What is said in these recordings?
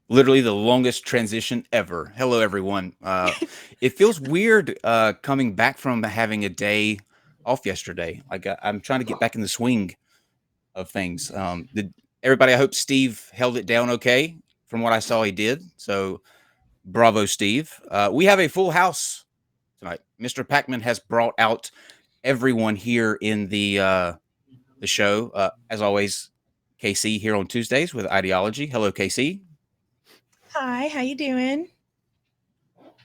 Literally the longest transition ever. Hello, everyone. It feels weird coming back from having a day off yesterday. Like I'm trying to get back in the swing of things. Did everybody? I hope Steve held it down okay. From what I saw, he did. So bravo, Steve. We have a full house tonight. Mr. Pakman has brought out everyone here in the show. As always, KC here on Tuesdays with Ideology. Hello, KC. Hi, how you doing?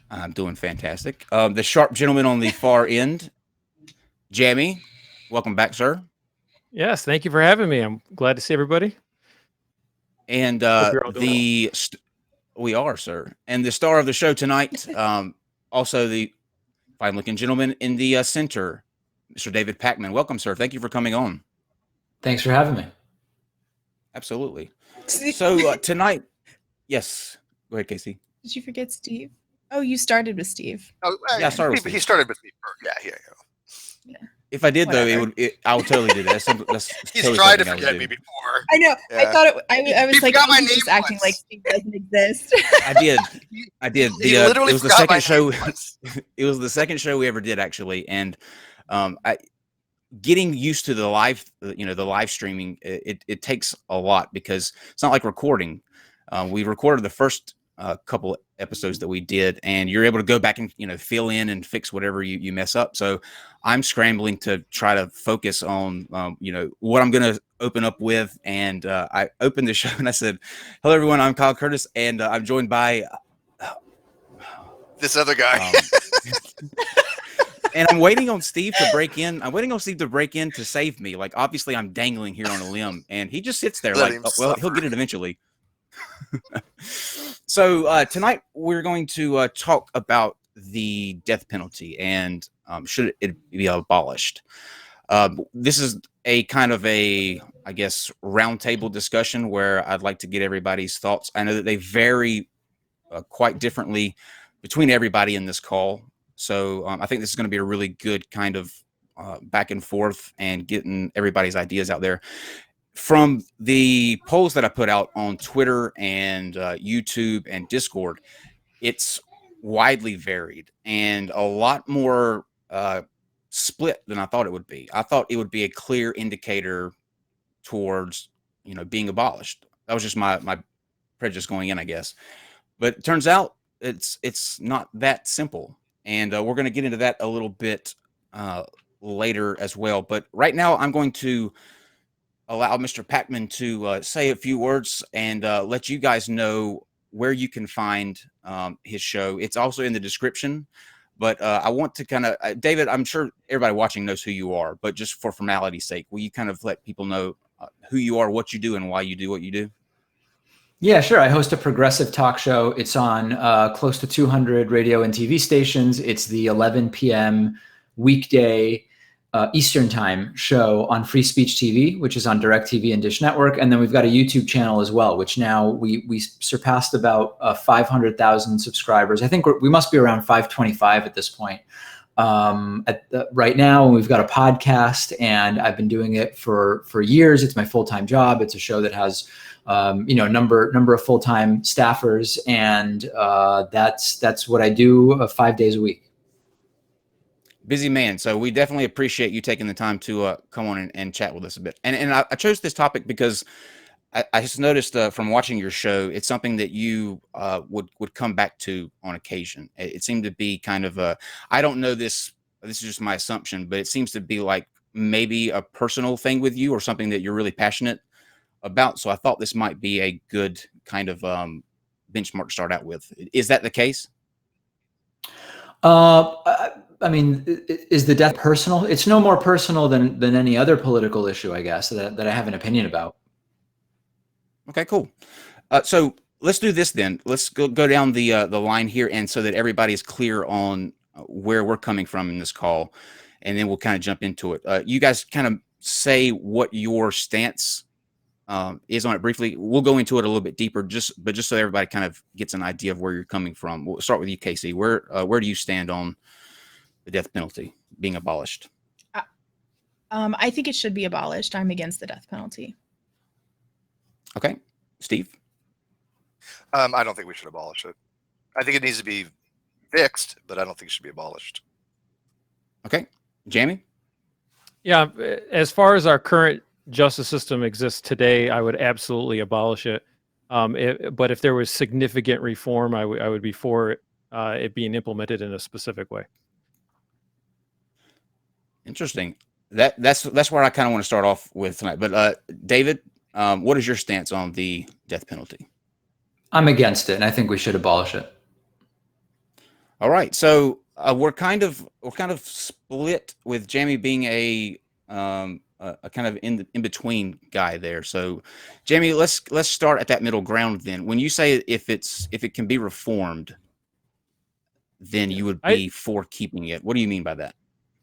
I'm doing fantastic. The sharp gentleman on the far end, Jamie. Welcome back, sir. Yes, thank you for having me. I'm glad to see everybody. And we are, sir. And the star of the show tonight, also the fine-looking gentleman in the center, Mr. David Pakman. Welcome, sir. Thank you for coming on. Thanks for having me. Absolutely. So tonight, yes. Go ahead, Casey. Did you forget Steve? Oh, you started with Steve. Oh, yeah, I started with Steve. He started with me first. Yeah. If I did, whatever. Though, I would totally do that. That's He's totally tried to forget me before. I know. Yeah. I thought I was like, oh, he's just acting like Steve doesn't exist. I did. It was the second show. It was the second show we ever did, actually, and getting used to the live, the live streaming, it takes a lot because it's not like recording. We recorded the first couple episodes that we did, and you're able to go back and fill in and fix whatever you mess up. So I'm scrambling to try to focus on what I'm going to open up with. And I opened the show and I said, "Hello, everyone. I'm Kyle Curtis, and I'm joined by this other guy." And I'm waiting on Steve to break in. I'm waiting on Steve to break in to save me. Like, obviously, I'm dangling here on a limb, and he just sits there like, well, he'll get it eventually. So tonight we're going to talk about the death penalty and should it be abolished. This is a kind of I guess, roundtable discussion where I'd like to get everybody's thoughts. I know that they vary quite differently between everybody in this call. So I think this is going to be a really good kind of back and forth and getting everybody's ideas out there. From the polls that I put out on Twitter and YouTube and Discord, it's widely varied and a lot more split than I thought it would be. I thought it would be a clear indicator towards, being abolished. That was just my prejudice going in, I guess. But it turns out it's not that simple. And we're going to get into that a little bit later as well. But right now, I'm going to allow Mr. Pakman to say a few words and let you guys know where you can find his show. It's also in the description, but I want to kind of, David, I'm sure everybody watching knows who you are, but just for formality's sake, will you kind of let people know who you are, what you do, and why you do what you do? Yeah, sure. I host a progressive talk show. It's on close to 200 radio and TV stations. It's the 11 p.m. weekday Eastern time show on Free Speech TV, which is on DirecTV and DISH Network. And then we've got a YouTube channel as well, which now we surpassed about 500,000 subscribers. I think we must be around 525 at this point. Right now, we've got a podcast, and I've been doing it for years. It's my full-time job. It's a show that has number of full-time staffers, and that's what I do 5 days a week. Busy man. So we definitely appreciate you taking the time to come on and chat with us a bit. And I chose this topic because I just noticed from watching your show, it's something that you would come back to on occasion. It seemed to be kind of I don't know this is just my assumption, but it seems to be like maybe a personal thing with you or something that you're really passionate about. So I thought this might be a good kind of benchmark to start out with. Is that the case? I mean, is the death personal? It's no more personal than any other political issue, I guess, that I have an opinion about. Okay, cool. So let's do this then. Let's go down the line here, and so that everybody is clear on where we're coming from in this call, and then we'll kind of jump into it. You guys kind of say what your stance is on it briefly. We'll go into it a little bit deeper, just so everybody kind of gets an idea of where you're coming from. We'll start with you, Casey. Where do you stand on the death penalty being abolished? I think it should be abolished. I'm against the death penalty. Okay, Steve. I don't think we should abolish it. I think it needs to be fixed, but I don't think it should be abolished. Okay, Jamie. Yeah, as far as our current justice system exists today, I would absolutely abolish it. But if there was significant reform, I would be for it being implemented in a specific way. Interesting. That's where I kind of want to start off with tonight. But David, what is your stance on the death penalty? I'm against it, and I think we should abolish it. All right, so we're kind of split with Jamie being a kind of in between guy there. So, Jamie, let's start at that middle ground then. When you say if it can be reformed, then you would be for keeping it. What do you mean by that?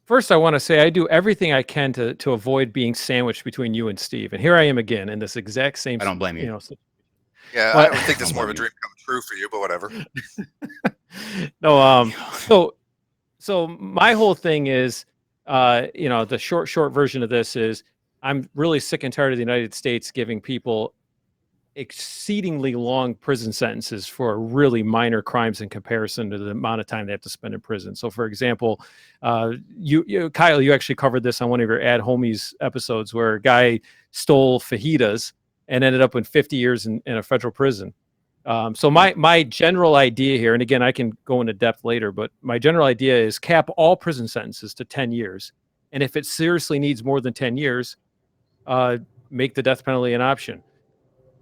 First, I want to say I do everything I can to avoid being sandwiched between you and Steve, and here I am again in this exact same. I don't blame you. Yeah, But- I don't think this is more of a dream come true for you, but whatever. No, so my whole thing is, the short version of this is I'm really sick and tired of the United States giving people exceedingly long prison sentences for really minor crimes in comparison to the amount of time they have to spend in prison. So, for example, Kyle, you actually covered this on one of your Ad Homies episodes where a guy stole fajitas and ended up with 50 years in a federal prison. So my general idea here, and again, I can go into depth later, but my general idea is cap all prison sentences to 10 years. And if it seriously needs more than 10 years, make the death penalty an option,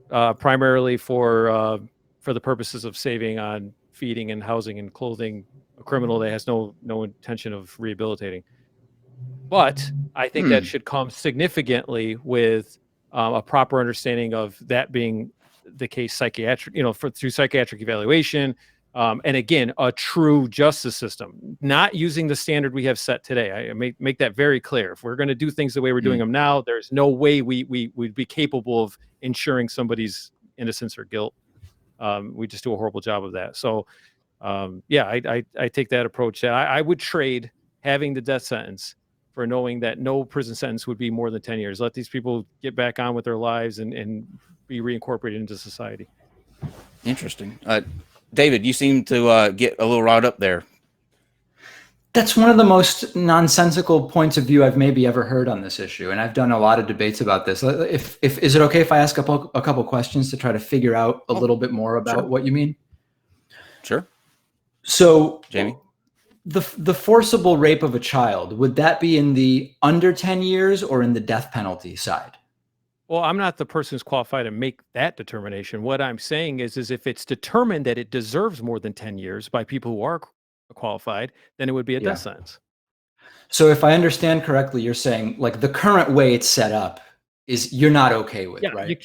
primarily for the purposes of saving on feeding and housing and clothing a criminal that has no intention of rehabilitating. But I think that should come significantly with a proper understanding of that being the case psychiatric, through psychiatric evaluation. And again, a true justice system, not using the standard we have set today. I make that very clear. If we're going to do things the way we're doing them now, there's no way we'd be capable of ensuring somebody's innocence or guilt. We just do a horrible job of that. So, I take that approach. I would trade having the death sentence for knowing that no prison sentence would be more than 10 years. Let these people get back on with their lives and be reincorporated into society. Interesting. David, you seem to get a little riled up there. That's one of the most nonsensical points of view I've maybe ever heard on this issue, and I've done a lot of debates about this. If is it okay if I ask a couple questions to try to figure out a little bit more about what you mean? Sure. So, Jamie, the forcible rape of a child, would that be in the under 10 years or in the death penalty side? Well, I'm not the person who's qualified to make that determination. What I'm saying is if it's determined that it deserves more than 10 years by people who are qualified, then it would be a death sentence. So if I understand correctly, you're saying like the current way it's set up is you're not okay with, right? You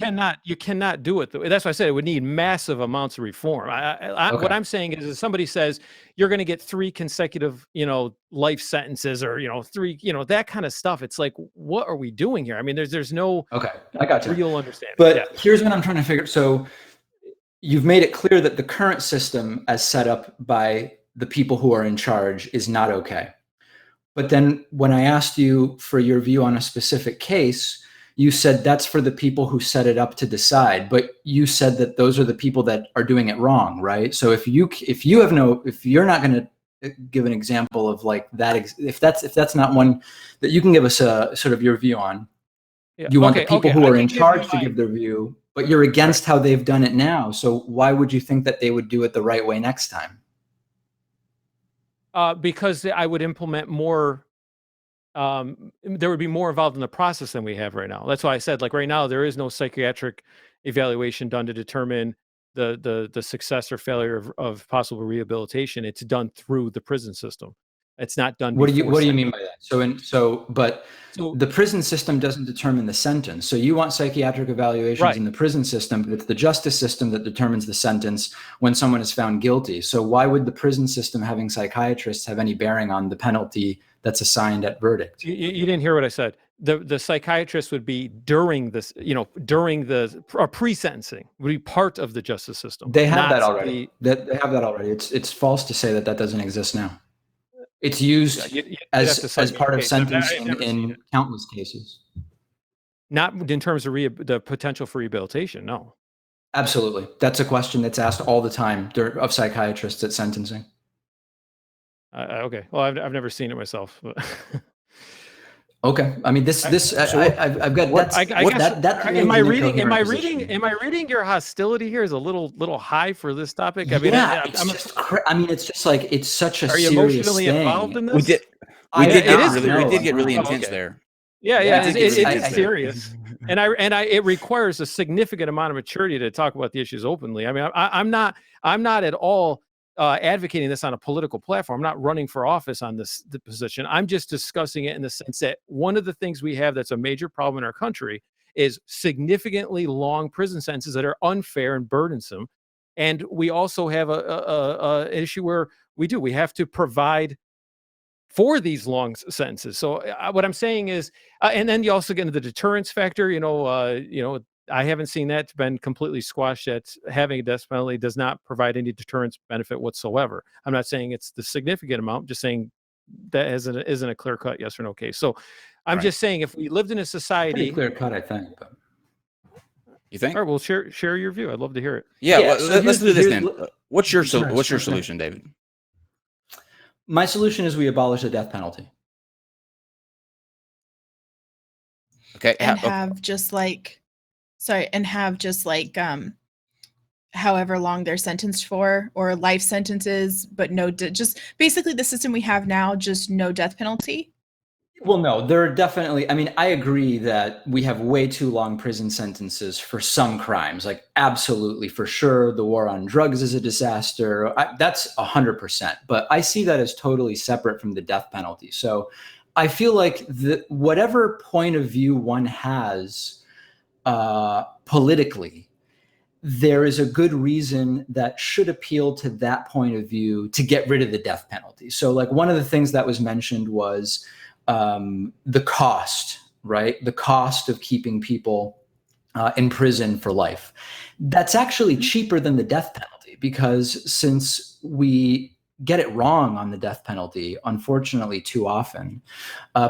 cannot do it. That's why I said it would need massive amounts of reform. What I'm saying is if somebody says you're going to get 3 consecutive, life sentences or, 3, that kind of stuff. It's like, what are we doing here? I mean, there's no I got you. real understanding. But here's what I'm trying to figure. So you've made it clear that the current system as set up by the people who are in charge is not okay. But then when I asked you for your view on a specific case, you said that's for the people who set it up to decide, but you said that those are the people that are doing it wrong, right? So if you're not going to give an example of like that, if that's not one that you can give us a sort of your view on, you want the people who are in charge to give their view, but you're against how they've done it now. So why would you think that they would do it the right way next time? Because I would implement more. There would be more involved in the process than we have right now. That's why I said, like right now, there is no psychiatric evaluation done to determine the success or failure of possible rehabilitation. It's done through the prison system. It's not done. What do you mean by that? But the prison system doesn't determine the sentence. So you want psychiatric evaluations in the prison system, but it's the justice system that determines the sentence when someone is found guilty. So why would the prison system having psychiatrists have any bearing on the penalty that's assigned at verdict? You didn't hear what I said. The psychiatrist would be during this, during the pre-sentencing would be part of the justice system. They have that already. They have that already. It's false to say that doesn't exist now. It's used as part of sentencing in countless cases. Not in terms of the potential for rehabilitation, no. Absolutely. That's a question that's asked all the time of psychiatrists at sentencing. Okay. Well, I've never seen it myself. But Okay. I mean, I've got what, that's I what guess, that am I remains an reading? Am I incoherent reading? position. Am I reading your hostility here is a little high for this topic? I mean, Yeah, I mean, it's just like it's such a are you serious emotionally thing. involved in this? We did get really intense there. Yeah, Yeah, it it's- is serious, and it requires a significant amount of maturity to talk about the issues openly. I mean, I'm not at all advocating this on a political platform. I'm not running for office on the position. I'm just discussing it in the sense that one of the things we have that's a major problem in our country is significantly long prison sentences that are unfair and burdensome, and we also have a issue where we have to provide for these long sentences. So what I'm saying is, and then you also get into the deterrence factor. I haven't seen that's been completely squashed. That having a death penalty does not provide any deterrence benefit whatsoever. I'm not saying it's the significant amount. Just saying that isn't a clear cut yes or no case. So I'm just saying if we lived in a society, pretty clear cut, I think. But. You think? All right, well, share your view. I'd love to hear it. Yeah. So Let's do this then. What's your Deterrence, solution, David? My solution is we abolish the death penalty. Okay. And have just like however long they're sentenced for, or life sentences, but just basically the system we have now, just no death penalty. Well, no, there are definitely, I mean, I agree that we have way too long prison sentences for some crimes, like absolutely, for sure. The war on drugs is a disaster. That's 100%, but I see that as totally separate from the death penalty. So I feel like whatever point of view one has politically, there is a good reason that should appeal to that point of view to get rid of the death penalty. So like one of the things that was mentioned was the cost, right? The cost of keeping people in prison for life. That's actually cheaper than the death penalty, because since we get it wrong on the death penalty, unfortunately, too often,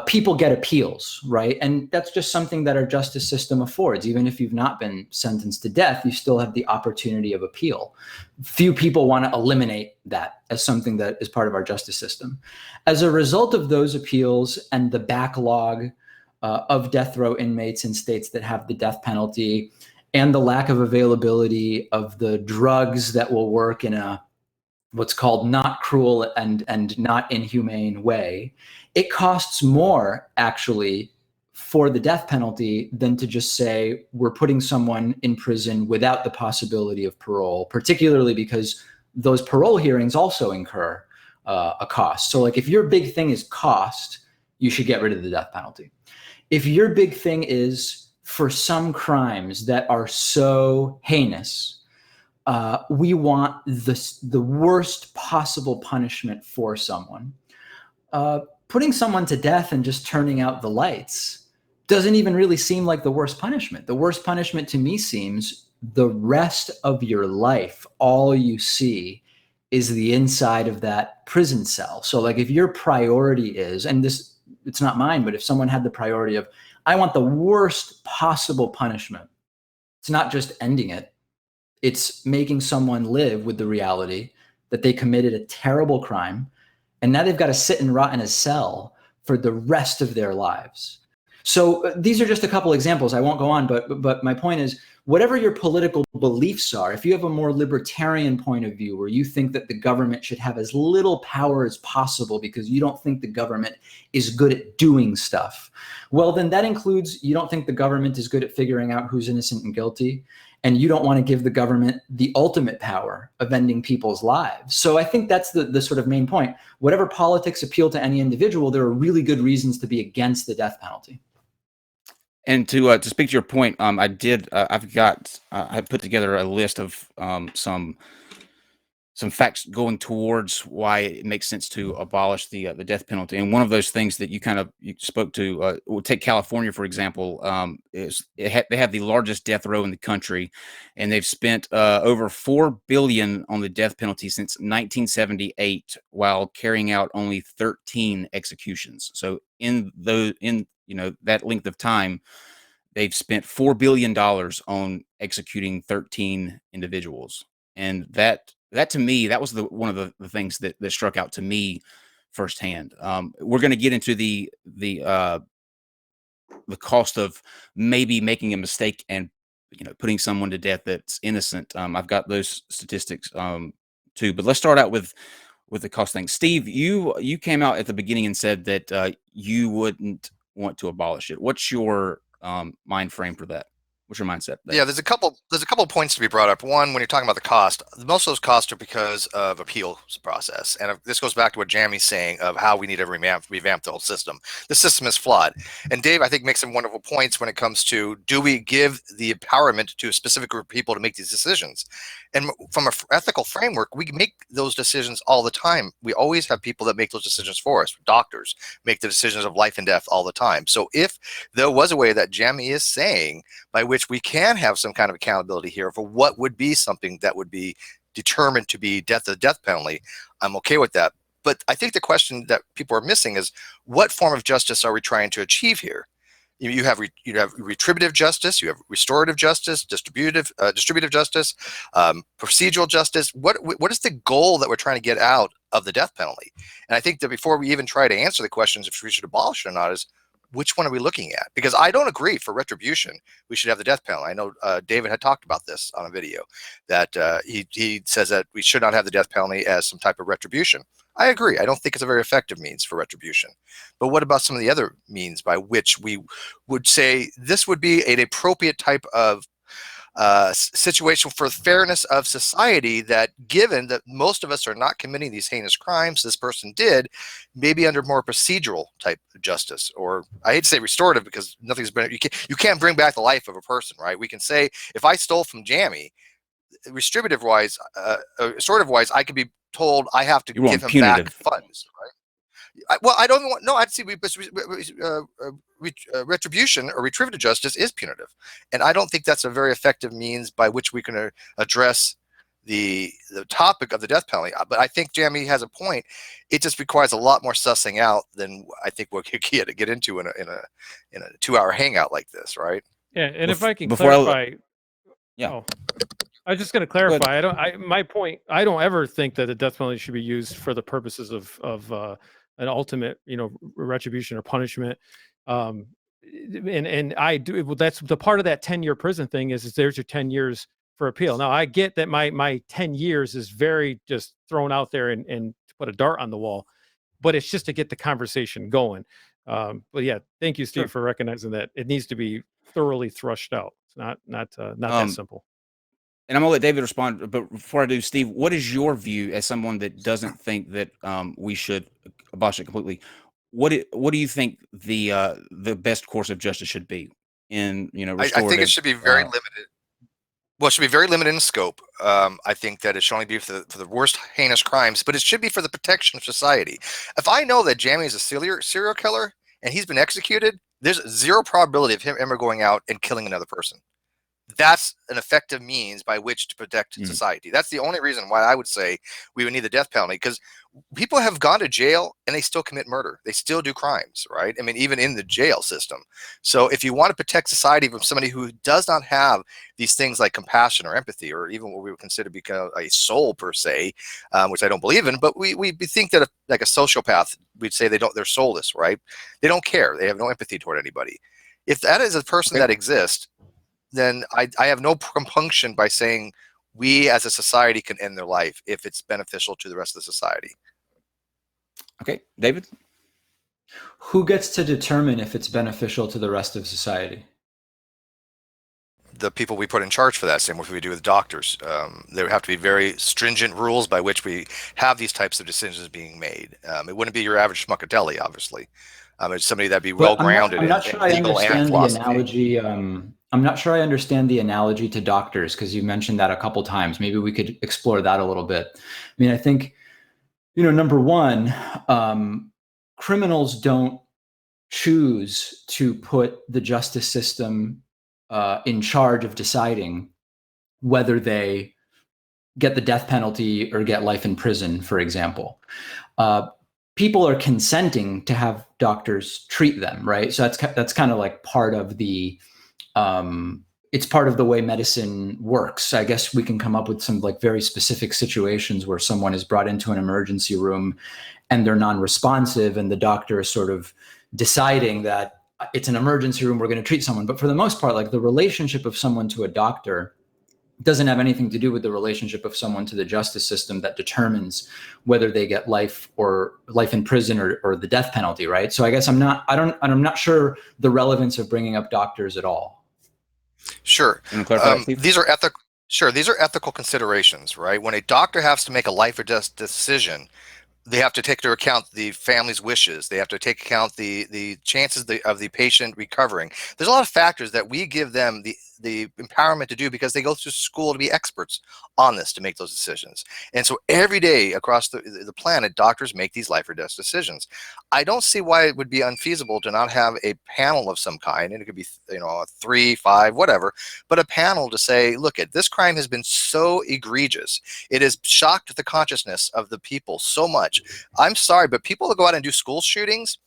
people get appeals, right? And that's just something that our justice system affords. Even if you've not been sentenced to death, you still have the opportunity of appeal. Few people want to eliminate that as something that is part of our justice system. As a result of those appeals and the backlog of death row inmates in states that have the death penalty, and the lack of availability of the drugs that will work in a what's called not cruel and not inhumane way, it costs more actually for the death penalty than to just say we're putting someone in prison without the possibility of parole, particularly because those parole hearings also incur a cost. So like if your big thing is cost, you should get rid of the death penalty. If your big thing is for some crimes that are so heinous, we want the worst possible punishment for someone. Putting someone to death and just turning out the lights doesn't even really seem like the worst punishment. The worst punishment to me seems the rest of your life, all you see is the inside of that prison cell. So like if your priority is, and this, it's not mine, but if someone had the priority of, I want the worst possible punishment, it's not just ending it. It's making someone live with the reality that they committed a terrible crime, and now they've got to sit and rot in a cell for the rest of their lives. So these are just a couple examples. I won't go on, but my point is, whatever your political beliefs are, if you have a more libertarian point of view where you think that the government should have as little power as possible because you don't think the government is good at doing stuff, well, then that includes you don't think the government is good at figuring out who's innocent and guilty, and you don't want to give the government the ultimate power of ending people's lives. So I think that's the sort of main point. Whatever politics appeal to any individual, there are really good reasons to be against the death penalty. And to speak to your point, I put together a list of some facts going towards why it makes sense to abolish the death penalty. And one of those things that you spoke to, we'll take California for example, is they have the largest death row in the country, and they've spent over $4 billion on the death penalty since 1978, while carrying out only 13 executions. So in that length of time, they've spent $4 billion on executing 13 individuals. And that to me, that was one of the things that struck out to me firsthand. We're going to get into the cost of maybe making a mistake and putting someone to death that's innocent. I've got those statistics too, but let's start out with the cost thing. Steve, you came out at the beginning and said that you wouldn't want to abolish it. What's your mind frame for that? What's your mindset there? Yeah, there's a couple of points to be brought up. One, when you're talking about the cost, most of those costs are because of appeals process, and this goes back to what Jamie's saying of how we need to revamp the whole system. The system is flawed, and Dave, I think, makes some wonderful points when it comes to, do we give the empowerment to a specific group of people to make these decisions? And from an ethical framework, we make those decisions all the time. We always have people that make those decisions for us. Doctors make the decisions of life and death all the time. So if there was a way that Jamie is saying by which we can have some kind of accountability here for what would be something that would be determined to be the death penalty, I'm okay with that. But I think the question that people are missing is, what form of justice are we trying to achieve here? You have retributive justice, you have restorative justice, distributive justice, procedural justice. What is the goal that we're trying to get out of the death penalty? And I think that before we even try to answer the questions if we should abolish it or not, is which one are we looking at? Because I don't agree for retribution we should have the death penalty. I know David had talked about this on a video, that he says that we should not have the death penalty as some type of retribution. I agree. I don't think it's a very effective means for retribution. But what about some of the other means by which we would say this would be an appropriate type of situation for fairness of society, that given that most of us are not committing these heinous crimes this person did, maybe under more procedural type of justice, or I hate to say restorative because nothing's been, you can't bring back the life of a person, right? We can say, if I stole from Jamie, restorative wise, I could be told I have to give him back funds, right? Well, I don't want, no, I'd see retribution or retributive justice is punitive. And I don't think that's a very effective means by which we can address the topic of the death penalty. But I think Jamie has a point. It just requires a lot more sussing out than I think we'll get into in a 2-hour hangout like this, right? Yeah, and if I can clarify, I was just going to clarify. My point. I don't ever think that the death penalty should be used for the purposes of an ultimate, retribution or punishment. And I do. Well, that's the part of that 10-year prison thing is there's your 10 years for appeal. Now I get that my 10 years is very just thrown out there and to put a dart on the wall, but it's just to get the conversation going. But yeah, thank you, Steve, for recognizing that it needs to be thoroughly thrashed out. It's not that simple. And I'm gonna let David respond, but before I do, Steve, what is your view as someone that doesn't think that we should abolish it completely? What do you think the best course of justice should be in I think it should be very limited. Well, it should be very limited in scope. I think that it should only be for the worst heinous crimes, but it should be for the protection of society. If I know that Jamie is a serial killer and he's been executed, there's zero probability of him ever going out and killing another person. That's an effective means by which to protect society. That's the only reason why I would say we would need the death penalty, because people have gone to jail and they still commit murder. They still do crimes, right? I mean, even in the jail system. So if you want to protect society from somebody who does not have these things like compassion or empathy, or even what we would consider to be kind of a soul per se, which I don't believe in, but we think that like a sociopath, we'd say they're soulless, right? They don't care. They have no empathy toward anybody. If that is a person that exists, then I have no compunction by saying we as a society can end their life if it's beneficial to the rest of the society. Okay, David? Who gets to determine if it's beneficial to the rest of society? The people we put in charge for that, same what we do with doctors. There have to be very stringent rules by which we have these types of decisions being made. It wouldn't be your average schmuckatelli, obviously. It's somebody that'd be well-grounded in legal and philosophy. I'm not sure I understand the analogy to doctors, because you mentioned that a couple times. Maybe we could explore that a little bit. I mean, I think, number one, criminals don't choose to put the justice system in charge of deciding whether they get the death penalty or get life in prison, for example. People are consenting to have doctors treat them, right? So that's kind of like part of the it's part of the way medicine works. I guess we can come up with some like very specific situations where someone is brought into an emergency room and they're non-responsive, and the doctor is sort of deciding that it's an emergency room, we're going to treat someone. But for the most part, like the relationship of someone to a doctor doesn't have anything to do with the relationship of someone to the justice system that determines whether they get life in prison or the death penalty, right? So I guess I'm not sure the relevance of bringing up doctors at all. Sure. These are ethical considerations, right? When a doctor has to make a life or death decision, they have to take into account the family's wishes. They have to take account the chances of the patient recovering. There's a lot of factors that we give them the empowerment to do because they go through school to be experts on this, to make those decisions. And so every day across the planet, doctors make these life or death decisions. I don't see why it would be unfeasible to not have a panel of some kind, and it could be, you know, 3, 5, whatever, but a panel to say, look, this crime has been so egregious. It has shocked the consciousness of the people so much. I'm sorry, but people that go out and do school shootings,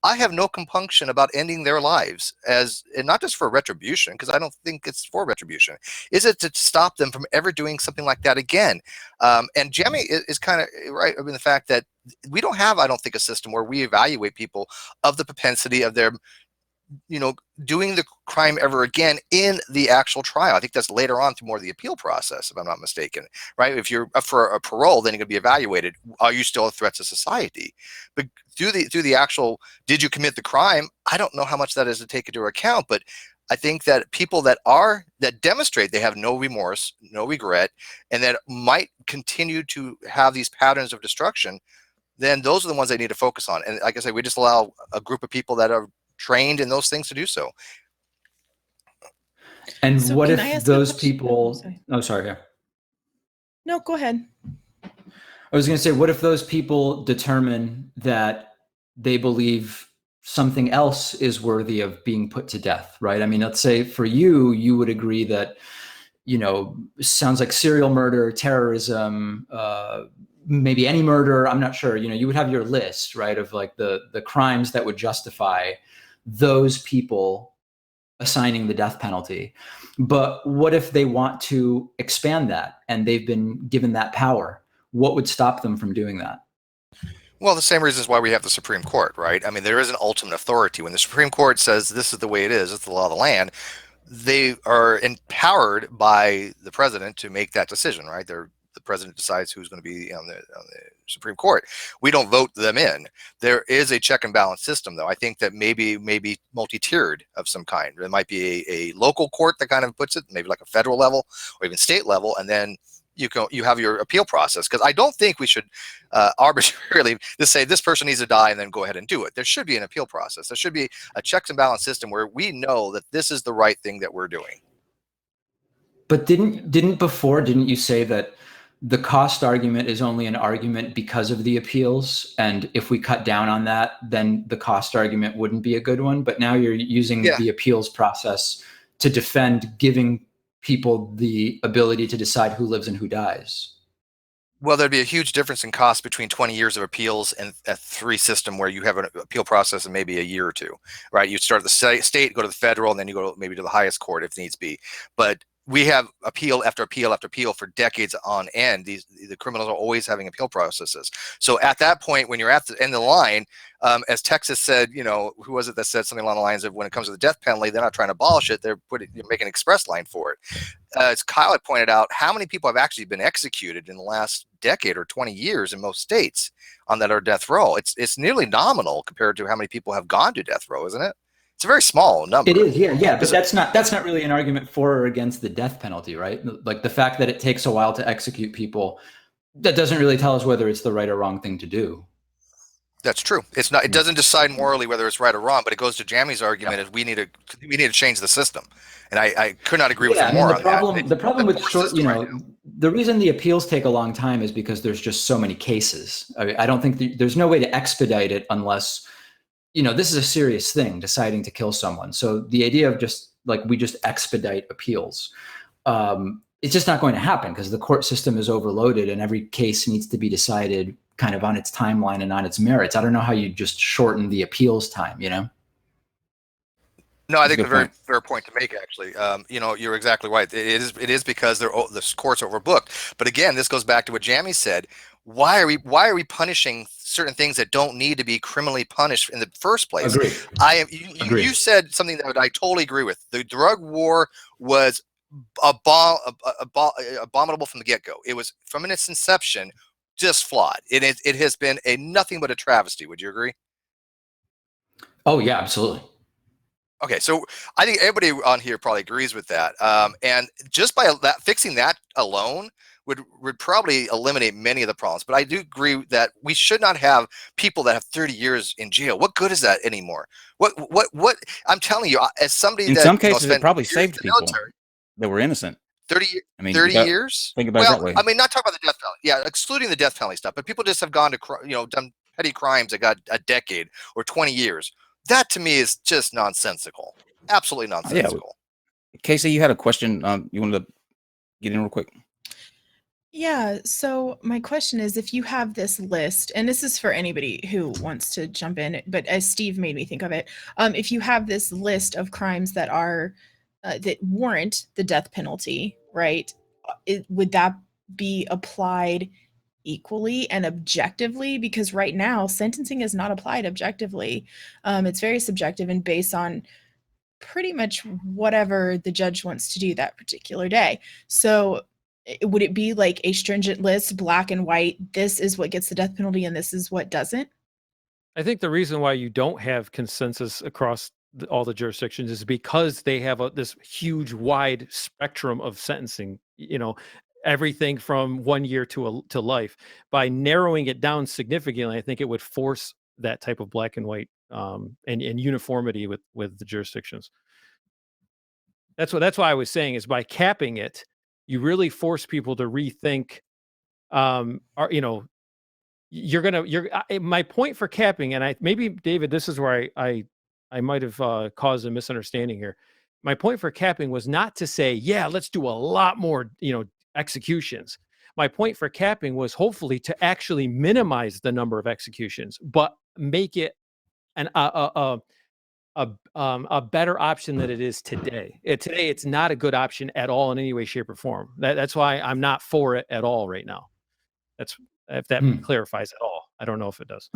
I have no compunction about ending their lives, and not just for retribution, because I don't think it's for retribution. Is it to stop them from ever doing something like that again? And Jamie is kind of right in the fact that we don't have, I don't think, a system where we evaluate people of the propensity of their, you know, doing the crime ever again in the actual trial. I think that's later on through more of the appeal process, if I'm not mistaken, right? If you're up for a parole, then you're going to be evaluated. Are you still a threat to society? But through the actual, did you commit the crime? I don't know how much that is to take into account, but I think that people that demonstrate they have no remorse, no regret, and that might continue to have these patterns of destruction, then those are the ones they need to focus on. And like I said, we just allow a group of people that are trained in those things to do so. And so what if those people, oh, sorry. Yeah. No, go ahead. I was going to say, what if those people determine that they believe something else is worthy of being put to death, right? I mean, let's say for you would agree that, you know, sounds like serial murder, terrorism, maybe any murder, I'm not sure, you know, you would have your list, right, of like the crimes that would justify those people assigning the death penalty. But what if they want to expand that and they've been given that power? What would stop them from doing that? Well, the same reasons why we have the Supreme Court, right? I mean, there is an ultimate authority. When the Supreme Court says this is the way it is, it's the law of the land, they are empowered by the president to make that decision, right? The president decides who's going to be on the Supreme Court. We don't vote them in. There is a check and balance system, though. I think that maybe multi-tiered of some kind. There might be a local court that kind of puts it, maybe like a federal level or even state level, and then you have your appeal process. Because I don't think we should arbitrarily just say this person needs to die and then go ahead and do it. There should be an appeal process. There should be a checks and balance system where we know that this is the right thing that we're doing. But didn't you say that the cost argument is only an argument because of the appeals, and if we cut down on that, then the cost argument wouldn't be a good one? But now you're using the appeals process to defend giving people the ability to decide who lives and who dies. Well, there'd be a huge difference in cost between 20 years of appeals and a 3 system where you have an appeal process in maybe a year or 2, right? You start at the state, go to the federal, and then you go maybe to the highest court if needs be. But we have appeal after appeal after appeal for decades on end. The criminals are always having appeal processes. So at that point, when you're at the end of the line, as Texas said, you know, who was it that said something along the lines of when it comes to the death penalty, they're not trying to abolish it, they're making an express line for it. As Kyle had pointed out, how many people have actually been executed in the last decade or 20 years in most states on that are death row? It's nearly nominal compared to how many people have gone to death row, isn't it? It's a very small number. It is, yeah. But that's not really an argument for or against the death penalty, right? Like the fact that it takes a while to execute people, that doesn't really tell us whether it's the right or wrong thing to do. That's true. It's not. It doesn't decide morally whether it's right or wrong, but it goes to Jamie's argument is we need to change the system, and I could not agree with him more on that. The problem with the reason the appeals take a long time is because there's just so many cases. I don't think there's no way to expedite it unless, you know, this is a serious thing, deciding to kill someone. So the idea of we just expedite appeals, it's just not going to happen because the court system is overloaded and every case needs to be decided kind of on its timeline and on its merits. I don't know how you just shorten the appeals time, you know? No, I That's a think good a very point. fair point to make. Actually, you're exactly right. It is because the courts are overbooked. But again, this goes back to what Jamie said. Why are we punishing certain things that don't need to be criminally punished in the first place? Agreed. Agreed. You said something that I totally agree with. The drug war was abominable from the get-go. It was from its inception just flawed. It has been nothing but a travesty. Would you agree? Oh yeah, absolutely. Okay, so I think everybody on here probably agrees with that. And just by fixing that alone would probably eliminate many of the problems. But I do agree that we should not have people that have 30 years in jail. What good is that anymore? What I'm telling you, as somebody In that some cases, it spent probably years in saved the people military, that were innocent. 30 I mean, 30 years. think about it Well, that way. I mean, not talking about the death penalty. Yeah, excluding the death penalty stuff. But people just have gone to done petty crimes that got a decade or 20 years. That to me is just nonsensical. Absolutely nonsensical. Casey, you had a question. You wanted to get in real quick? Yeah, so my question is, if you have this list, and this is for anybody who wants to jump in, but as Steve made me think of it, if you have this list of crimes that are that warrant the death penalty, right? Would that be applied equally and objectively? Because right now, sentencing is not applied objectively. It's very subjective and based on pretty much whatever the judge wants to do that particular day. So would it be like a stringent list, black and white, this is what gets the death penalty and this is what doesn't? I think the reason why you don't have consensus across all the jurisdictions is because they have this huge, wide spectrum of sentencing. Everything from 1 year to life. By narrowing it down significantly, I think it would force that type of black and white and uniformity with the jurisdictions. That's why I was saying is by capping it, you really force people to rethink. My point for capping, and maybe David, this is where I might have caused a misunderstanding here. My point for capping was not to say, yeah, let's do a lot more, executions. My point for capping was hopefully to actually minimize the number of executions, but make it a better option than it is today. Today, it's not a good option at all in any way, shape, or form. That's why I'm not for it at all right now. That's if that clarifies at all. I don't know if it does.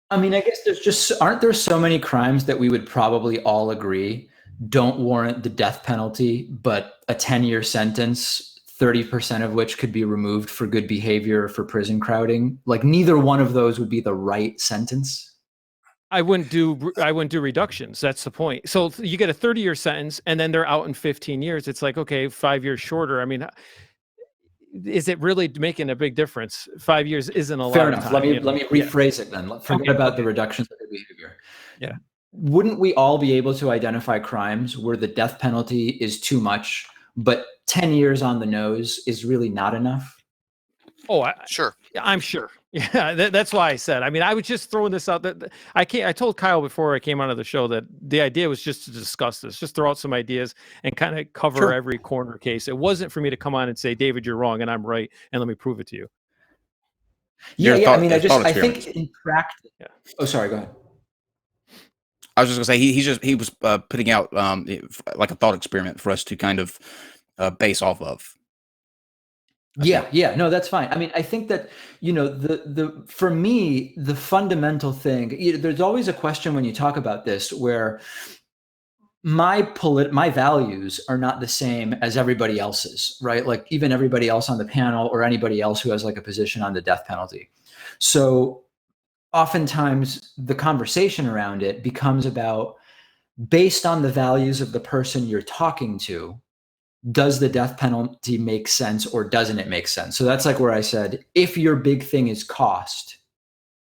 I mean, I guess aren't there so many crimes that we would probably all agree don't warrant the death penalty, but a 10-year sentence, 30% of which could be removed for good behavior or for prison crowding? Like neither one of those would be the right sentence. I wouldn't do reductions. That's the point. So you get a 30-year sentence and then they're out in 15 years. It's like, okay, 5 years shorter. I mean, is it really making a big difference? 5 years isn't a lot of time. Let me rephrase it then. Forget about the reductions of the behavior. Yeah. Wouldn't we all be able to identify crimes where the death penalty is too much, but 10 years on the nose is really not enough? Oh, sure. I'm sure. Yeah, that's why I said. I mean, I was just throwing this out. That I told Kyle before I came onto the show that the idea was just to discuss this, just throw out some ideas and kind of cover every corner case. It wasn't for me to come on and say, David, you're wrong and I'm right, and let me prove it to you. Yeah. I mean, I think in practice. Yeah. Oh, sorry. Go ahead. I was just gonna say he was putting out like a thought experiment for us to kind of base off of. Yeah, no, that's fine. I mean, I think that, for me, the fundamental thing, there's always a question when you talk about this where my values are not the same as everybody else's, right? Like even everybody else on the panel or anybody else who has like a position on the death penalty. So oftentimes the conversation around it becomes about, based on the values of the person you're talking to, does the death penalty make sense or doesn't it make sense? So that's like where I said, if your big thing is cost,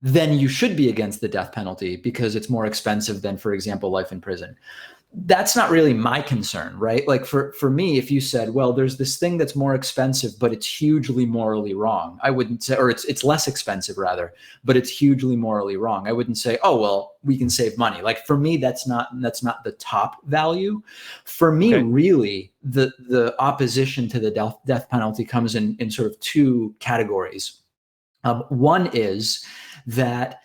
then you should be against the death penalty because it's more expensive than, for example, life in prison. That's not really my concern, right? Like for me, if you said, well, there's this thing that's more expensive, but it's hugely morally wrong, I wouldn't say, or it's less expensive rather, but it's hugely morally wrong, I wouldn't say, oh, well, we can save money. Like for me, that's not the top value. For me, really, the opposition to the death penalty comes in sort of two categories. One is that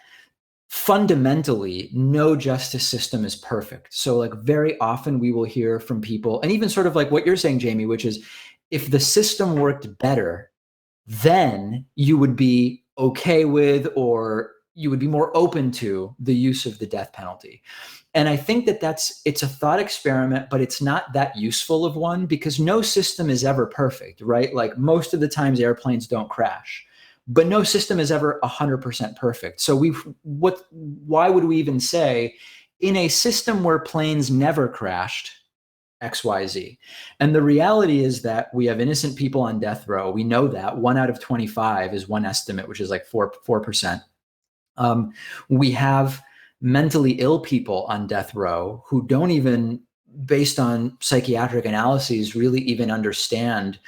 fundamentally, no justice system is perfect. So like very often we will hear from people, and even sort of like what you're saying, Jamie, which is if the system worked better, then you would be okay with, or you would be more open to the use of the death penalty. And I think that it's a thought experiment, but it's not that useful of one, because no system is ever perfect, right? Like most of the times airplanes don't crash, but no system is ever 100% perfect. So why would we even say in a system where planes never crashed, XYZ? And the reality is that we have innocent people on death row. We know that 1 out of 25 is one estimate, which is like 4%. We have mentally ill people on death row who don't even, based on psychiatric analyses, really even understand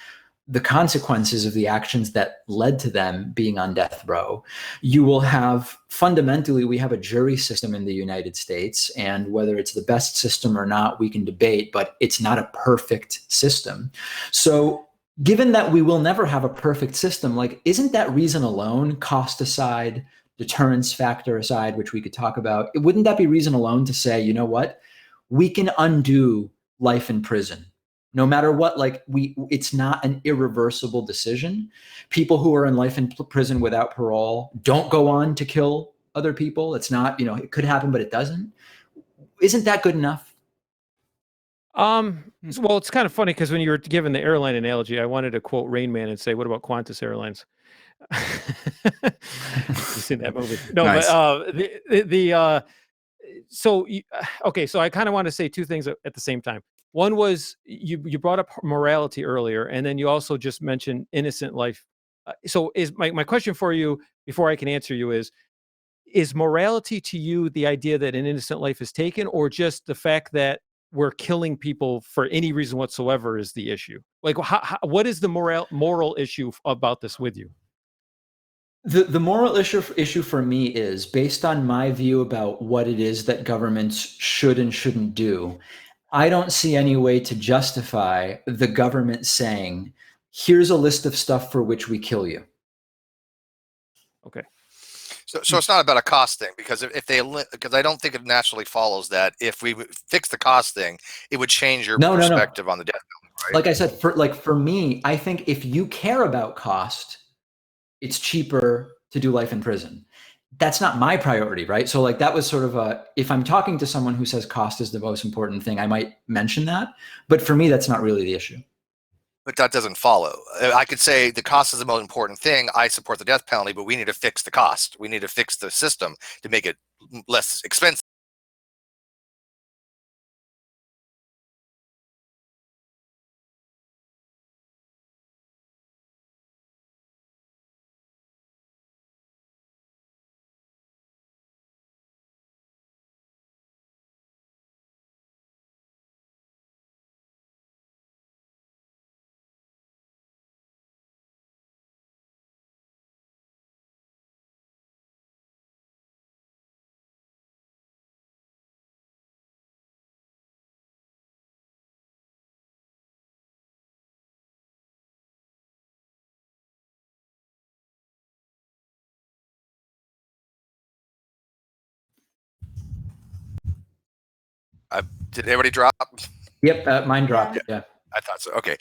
the consequences of the actions that led to them being on death row. You will have, fundamentally, we have a jury system in the United States, and whether it's the best system or not, we can debate, but it's not a perfect system. So given that we will never have a perfect system, like, isn't that reason alone, cost aside, deterrence factor aside, which we could talk about, wouldn't that be reason alone to say, you know what, we can undo life in prison? No matter what, like it's not an irreversible decision. People who are in life in prison without parole don't go on to kill other people. It's not, it could happen, but it doesn't. Isn't that good enough? Well, it's kind of funny because when you were given the airline analogy, I wanted to quote Rain Man and say, what about Qantas Airlines? You've seen that movie? No, nice. But so I kind of want to say two things at the same time. One was you brought up morality earlier, and then you also just mentioned innocent life. So is my question for you before I can answer you is morality to you the idea that an innocent life is taken, or just the fact that we're killing people for any reason whatsoever is the issue? Like, what is the moral issue about this with you? The moral issue for me is based on my view about what it is that governments should and shouldn't do. I don't see any way to justify the government saying, here's a list of stuff for which we kill you. Okay. So it's not about a cost thing, because because I don't think it naturally follows that if we fix the cost thing, it would change your perspective on the death penalty, right? Like I said, for me, I think if you care about cost, it's cheaper to do life in prison. That's not my priority, right? So like that was sort of if I'm talking to someone who says cost is the most important thing, I might mention that. But for me, that's not really the issue. But that doesn't follow. I could say the cost is the most important thing. I support the death penalty, but we need to fix the cost. We need to fix the system to make it less expensive. Did everybody drop? Yep, mine dropped. Yeah, I thought so. Okay.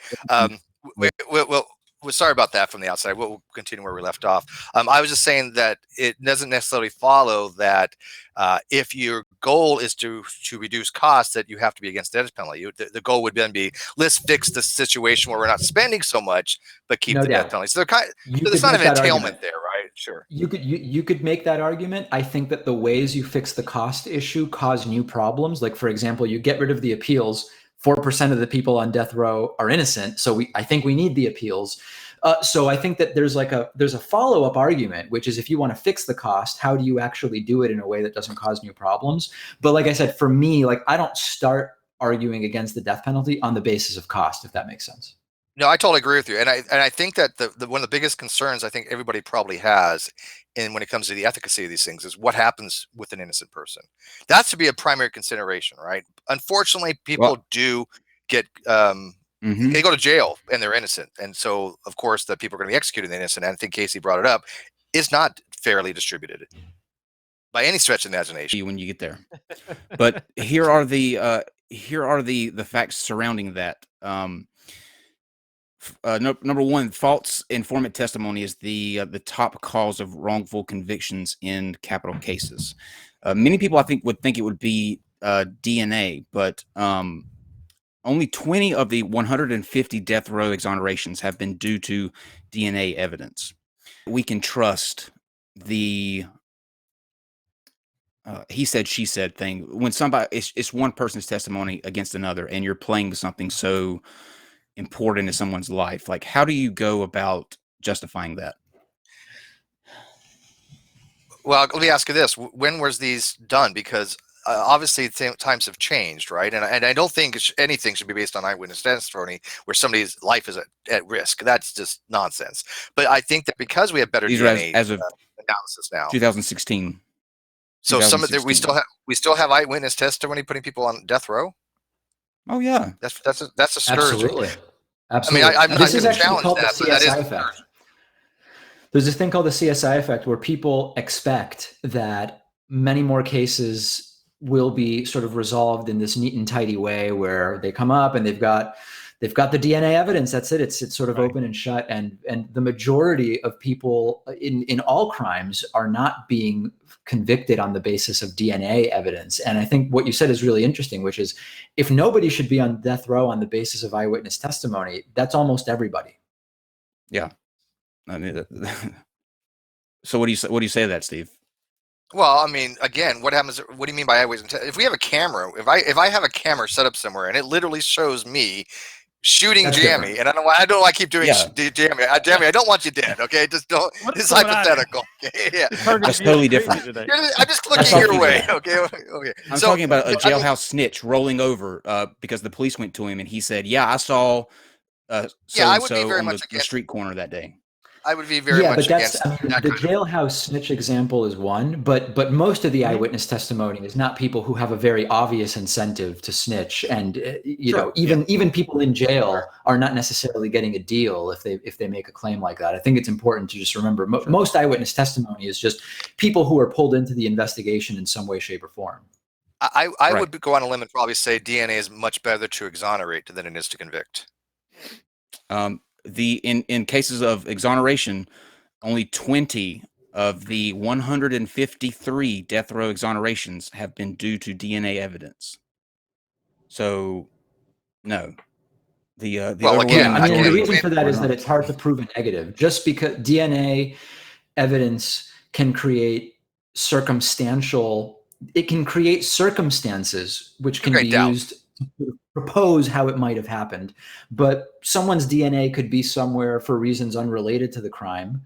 We're sorry about that from the outside. We'll continue where we left off. I was just saying that it doesn't necessarily follow that if your goal is to reduce costs, that you have to be against the death penalty. The goal would then be, let's fix the situation where we're not spending so much, but keep the death penalty. So there's not an entailment there, right? Sure. You could make that argument. I think that the ways you fix the cost issue cause new problems. Like, for example, you get rid of the appeals. 4% of the people on death row are innocent. So I think we need the appeals. So I think that there's a follow-up argument, which is if you want to fix the cost, how do you actually do it in a way that doesn't cause new problems? But like I said, for me, like I don't start arguing against the death penalty on the basis of cost, if that makes sense. No, I totally agree with you. And I think that one of the biggest concerns I think everybody probably has when it comes to the efficacy of these things is what happens with an innocent person. That's to be a primary consideration, right? Unfortunately, people do get they go to jail and they're innocent. And so of course the people are going to be executed the innocent. And I think Casey brought it up, is not fairly distributed. by any stretch of the imagination. when you get there. But here are the facts surrounding that. Number one, false informant testimony is the top cause of wrongful convictions in capital cases. Many people, I think, would think it would be DNA, but only 20 of the 150 death row exonerations have been due to DNA evidence. We can trust the he said, she said thing when somebody it's one person's testimony against another, and you're playing with something so important in someone's life. Like, how do you go about justifying that? Well, let me ask you this: when was these done? Because obviously times have changed, right? And I don't think anything should be based on eyewitness testimony where somebody's life is at risk. That's just nonsense. But I think that because we have better These DNA are as of analysis now, 2016. so some of the, we still have eyewitness testimony putting people on death row. Oh yeah, that's a scourge. Absolutely. I mean, I'm this not is going to actually challenge called that, the but that is CSI effect. There's this thing called the CSI effect where people expect that many more cases will be sort of resolved in this neat and tidy way where they come up and they've got the DNA evidence. That's it. It's sort of open and shut. And the majority of people in all crimes are not being convicted on the basis of DNA evidence. And I think what you said is really interesting, which is if nobody should be on death row on the basis of eyewitness testimony, that's almost everybody. Yeah. I mean, so what do you say to that, Steve? Well, I mean, again, what happens? What do you mean by eyewitness? If we have a camera, if I have a camera set up somewhere and it literally shows me shooting That's Jamie, different. and I don't know why I keep doing Jamie. Jamie, I don't want you dead. Okay, just don't. It's hypothetical. Yeah, that's totally different. I'm just looking your way. Okay. I'm talking about a jailhouse snitch rolling over because the police went to him and he said, "Yeah, I saw so-and-so on the street corner that day." I would be very much against that. The jailhouse snitch example is one, but most of the eyewitness testimony is not people who have a very obvious incentive to snitch, and even people in jail are not necessarily getting a deal if they make a claim like that. I think it's important to just remember most eyewitness testimony is just people who are pulled into the investigation in some way, shape, or form. I would go on a limb and probably say DNA is much better to exonerate than it is to convict. In cases of exoneration, only 20 of the 153 death row exonerations have been due to DNA evidence. So, no. The reason for that is that it's hard to prove a negative. Just because DNA evidence can create circumstances which can be used to propose how it might have happened, but someone's DNA could be somewhere for reasons unrelated to the crime,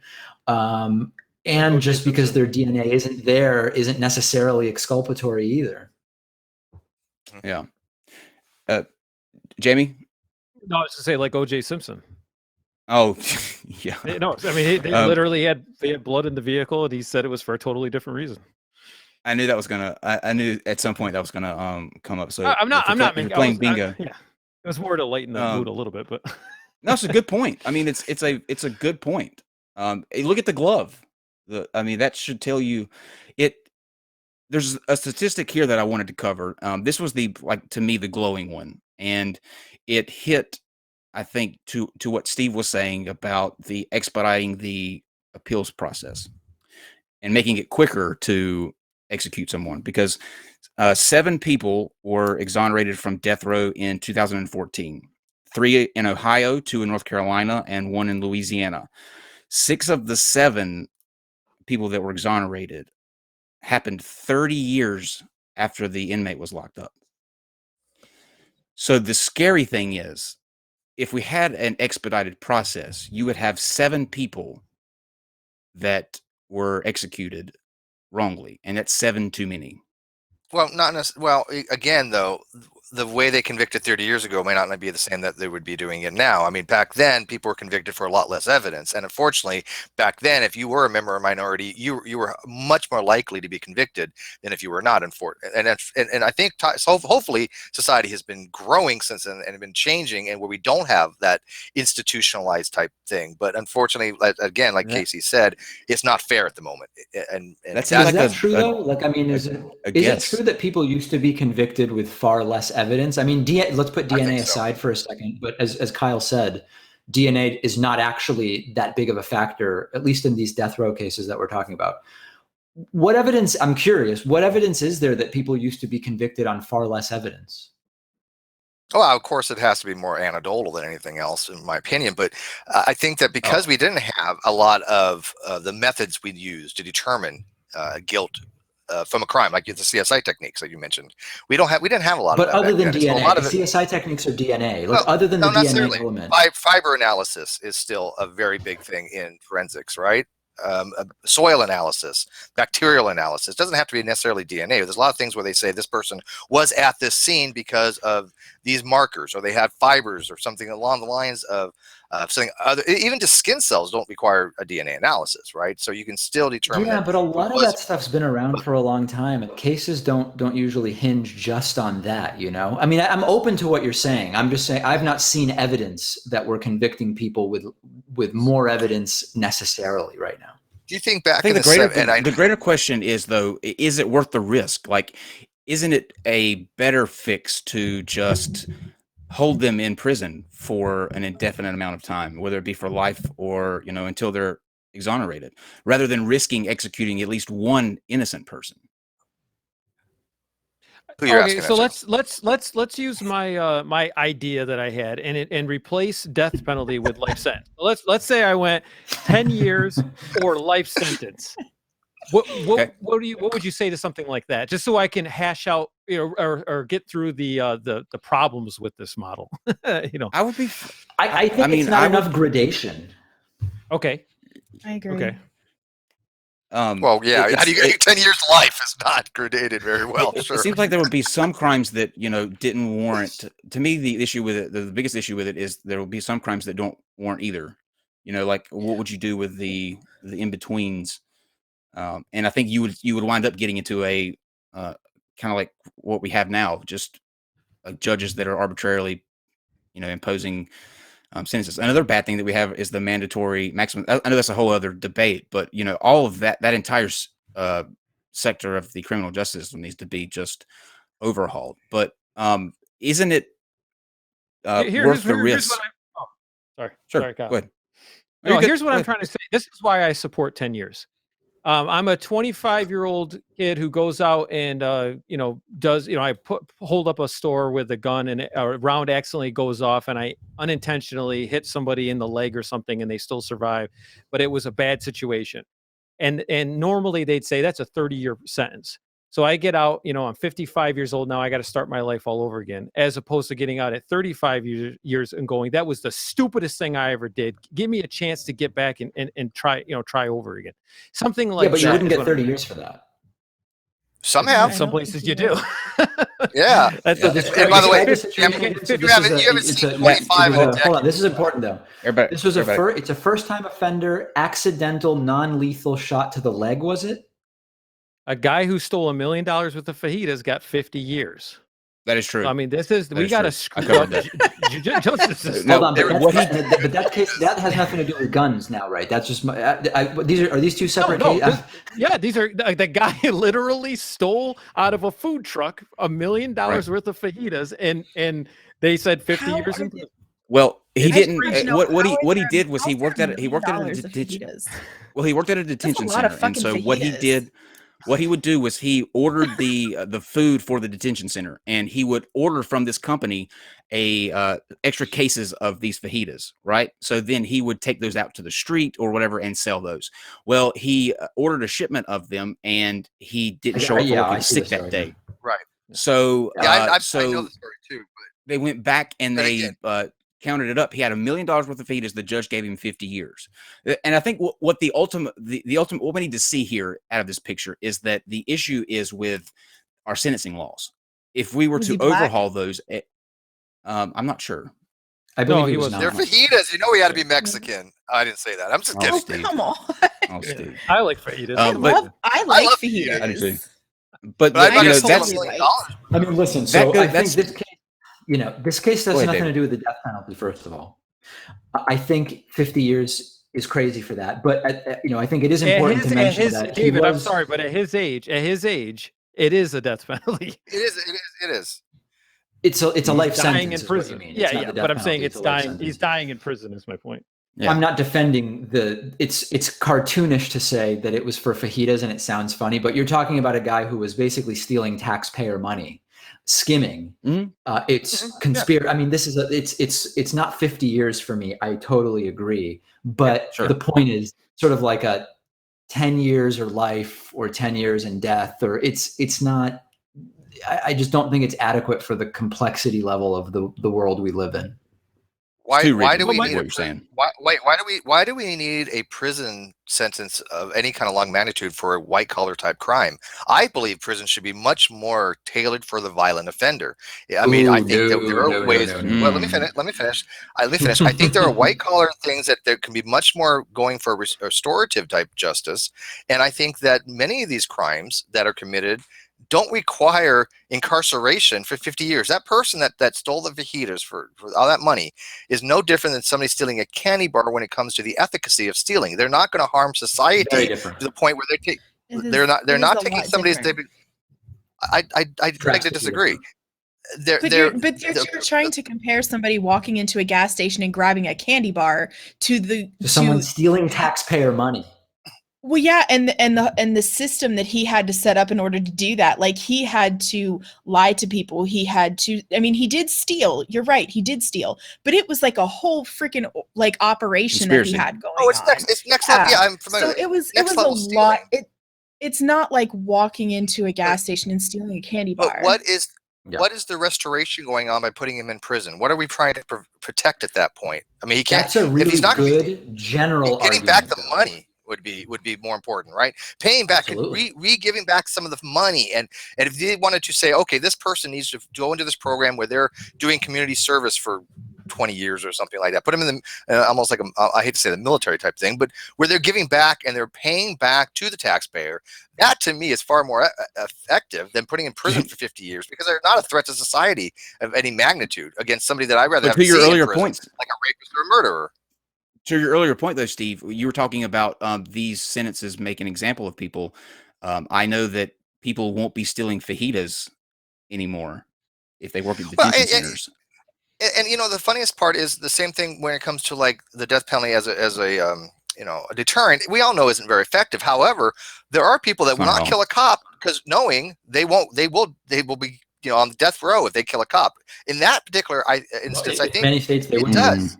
and just because their DNA isn't there isn't necessarily exculpatory either. Yeah. Jamie? No, I was to say like O.J. Simpson. Oh, yeah. No, I mean they literally had blood in the vehicle, and he said it was for a totally different reason. I knew that was gonna. I knew at some point that was gonna come up. So I'm not playing bingo. Yeah, it was more to lighten the mood a little bit, but no, it's a good point. I mean, it's a good point. Look at the glove. That should tell you it. There's a statistic here that I wanted to cover. This was to me the glowing one, and it hit, I think, to what Steve was saying about the expediting the appeals process and making it quicker to execute someone, because 7 people were exonerated from death row in 2014, 3 in Ohio, 2 in North Carolina, and 1 in Louisiana. 6 of the 7 people that were exonerated happened 30 years after the inmate was locked up. So the scary thing is, if we had an expedited process, you would have 7 people that were executed wrongly, and that's 7 too many. Well, not necessarily. Well, again, though, the way they convicted 30 years ago may not be the same that they would be doing it now. I mean, back then people were convicted for a lot less evidence, and unfortunately, back then, if you were a member of a minority, you were much more likely to be convicted than if you were not. And I think so hopefully society has been growing since then and been changing, and where we don't have that institutionalized type thing. But unfortunately, again, like Casey said, it's not fair at the moment. And is that true though? Like, I mean, is it true that people used to be convicted with far less evidence? I mean, let's put DNA aside for a second, but as Kyle said, DNA is not actually that big of a factor, at least in these death row cases that we're talking about. What evidence, I'm curious, what evidence is there that people used to be convicted on far less evidence? Well, of course, it has to be more anecdotal than anything else, in my opinion. But I think that because we didn't have a lot of the methods we used to determine guilt from a crime, like the CSI techniques that you mentioned, we didn't have a lot of that. But other than DNA, so CSI techniques or DNA, like other than the DNA element. Fiber analysis is still a very big thing in forensics, right? Soil analysis, bacterial analysis. It doesn't have to be necessarily DNA. There's a lot of things where they say this person was at this scene because of these markers, or they had fibers or something along the lines of something other. Even just skin cells don't require a DNA analysis, right? So you can still determine. Yeah, but a lot of that stuff's been around for a long time, and cases don't usually hinge just on that. You know, I mean, I'm open to what you're saying. I'm just saying I've not seen evidence that we're convicting people with more evidence necessarily right now. Do you think back? I think the greater question is, though, is it worth the risk? Like, isn't it a better fix to just hold them in prison for an indefinite amount of time, whether it be for life or, you know, until they're exonerated, rather than risking executing at least one innocent person? Okay, so let's use my my idea that I had and replace death penalty with life sentence. Let's say I went 10 years or life sentence. What would you say to something like that? Just so I can hash out, you know, or get through the problems with this model. You know, I think it's not enough gradation. Okay, I agree. Okay. Well, yeah. How do you get 10 years to life? Is not gradated very well. Sure. It seems like there would be some crimes that, you know, didn't warrant. To me, the issue with it, the biggest issue with it, is there will be some crimes that don't warrant either. You know, like what would you do with the in betweens? And I think you would wind up getting into a kind of like what we have now, just judges that are arbitrarily, you know, imposing sentences. Another bad thing that we have is the mandatory maximum. I know that's a whole other debate, but, you know, all of that entire sector of the criminal justice system needs to be just overhauled. But isn't it worth the risk? Sorry, Kyle. Go ahead. No, here's what I'm trying to say. This is why I support 10 years. I'm a 25-year-old kid who goes out and, you know, does, you know, I hold up a store with a gun and a round accidentally goes off and I unintentionally hit somebody in the leg or something and they still survive, but it was a bad situation. And normally they'd say that's a 30-year sentence. So I get out, you know, I'm 55 years old now. I got to start my life all over again, as opposed to getting out at 35 years and going, that was the stupidest thing I ever did. Give me a chance to get back and try, you know, try over again. Something like that. Yeah, but you wouldn't get 30 years for that. Some have. Some places you do. Yeah. That's and by the way, you haven't seen 25. Hold on. This is important, though. This was it's a first-time offender, accidental, non-lethal shot to the leg, was it? A guy who stole $1 million worth of fajitas got 50 years. That is true. I mean, we got to screw up the justice system. Hold on, but that case, that has nothing to do with guns now, right? That's just are these two separate cases? Yeah, these are the guy literally stole out of a food truck $1 million worth of fajitas, and they said 50 years in prison. Well, he didn't. What he did was he worked at a detention. Well, he worked at a detention center, and so what he would do was he ordered the food for the detention center, and he would order from this company extra cases of these fajitas, right? So then he would take those out to the street or whatever and sell those. Well, he ordered a shipment of them, and he didn't show up for work. He was sick that day. Right. So I know the story too. But they went back and they counted it up. He had $1 million worth of fajitas. The judge gave him 50 years. And I think what the ultimate what we need to see here out of this picture is that the issue is with our sentencing laws. if we were Was to he black? overhaul those, I'm not sure. I believe No, he he was wasn't. They're not. fajitas. You know, he had to be Mexican. I didn't say that. I'm just Oh, kidding. Oh, Steve. come on. Oh, Steve. I like fajitas. Uh, but- I like love fajitas. I do too. But But I'm not you going know, to steal that's $1 million. I mean, listen. That So goes- I think that's- this case, this case has Go ahead, nothing David. to do with the death penalty. First of all, I think 50 years is crazy for that. But I think it is important to mention that David, he I'm was, sorry, but at his age, it is a death penalty. It is. It's a life He's dying sentence. in is what you prison. mean. Yeah, It's not yeah. the death But I'm saying penalty, it's a life dying. sentence. He's dying in prison. Is my point. Yeah. I'm not defending it's cartoonish to say that it was for fajitas and it sounds funny, but you're talking about a guy who was basically stealing taxpayer money, skimming. Mhm. It's conspiracy. I mean, it's not 50 years for me. I totally agree. But Sure. the point is sort of like a 10 years or life or 10 years in death, or it's not, I just don't think it's adequate for the complexity level of the world we live in. Why Too do rigid, we what need you're a saying. why do we need a prison sentence of any kind of long magnitude for a white collar type crime? I believe prison should be much more tailored for the violent offender. I mean, I think that there are ways. Well, let me finish. Let me finish. I think there are white collar things that there can be much more going for restorative type justice, and I think that many of these crimes that are committed don't require incarceration for 50 years. That person that stole the fajitas for all that money is no different than somebody stealing a candy bar when it comes to the efficacy of stealing. They're not going to harm Very society different. to the point where they're not taking somebody's. I beg to disagree. But you're trying to compare somebody walking into a gas station and grabbing a candy bar to someone stealing taxpayer money. Well, yeah, and the system that he had to set up in order to do that, like he had to lie to people. He had to. I mean, he did steal. You're right, he did steal, but it was like a whole freaking like operation that he had going. It's next level. Yeah, I'm familiar. So it was a lot. It's not like walking into a gas station and stealing a candy bar. But what is the restoration going on by putting him in prison? What are we trying to protect at that point? I mean, he can't. That's a really if he's not good general getting argument, back the though. money would be more important, right? Paying back, giving back some of the money, and if they wanted to say, okay, this person needs to go into this program where they're doing community service for 20 years or something like that, put them in the almost like I hate to say the military type thing, but where they're giving back and they're paying back to the taxpayer. That to me is far more effective than putting in prison for 50 years, because they're not a threat to society of any magnitude against somebody that I'd rather have to your seen earlier in prison, points, like a rapist or a murderer. To your earlier point, though, Steve, you were talking about these sentences make an example of people. I know that people won't be stealing fajitas anymore if they work at detention centers. And you know, the funniest part is the same thing when it comes to like the death penalty as a a deterrent. We all know isn't very effective. However, there are people that will not kill a cop because knowing they will be on the death row if they kill a cop. In that particular instance, I think many states they it does.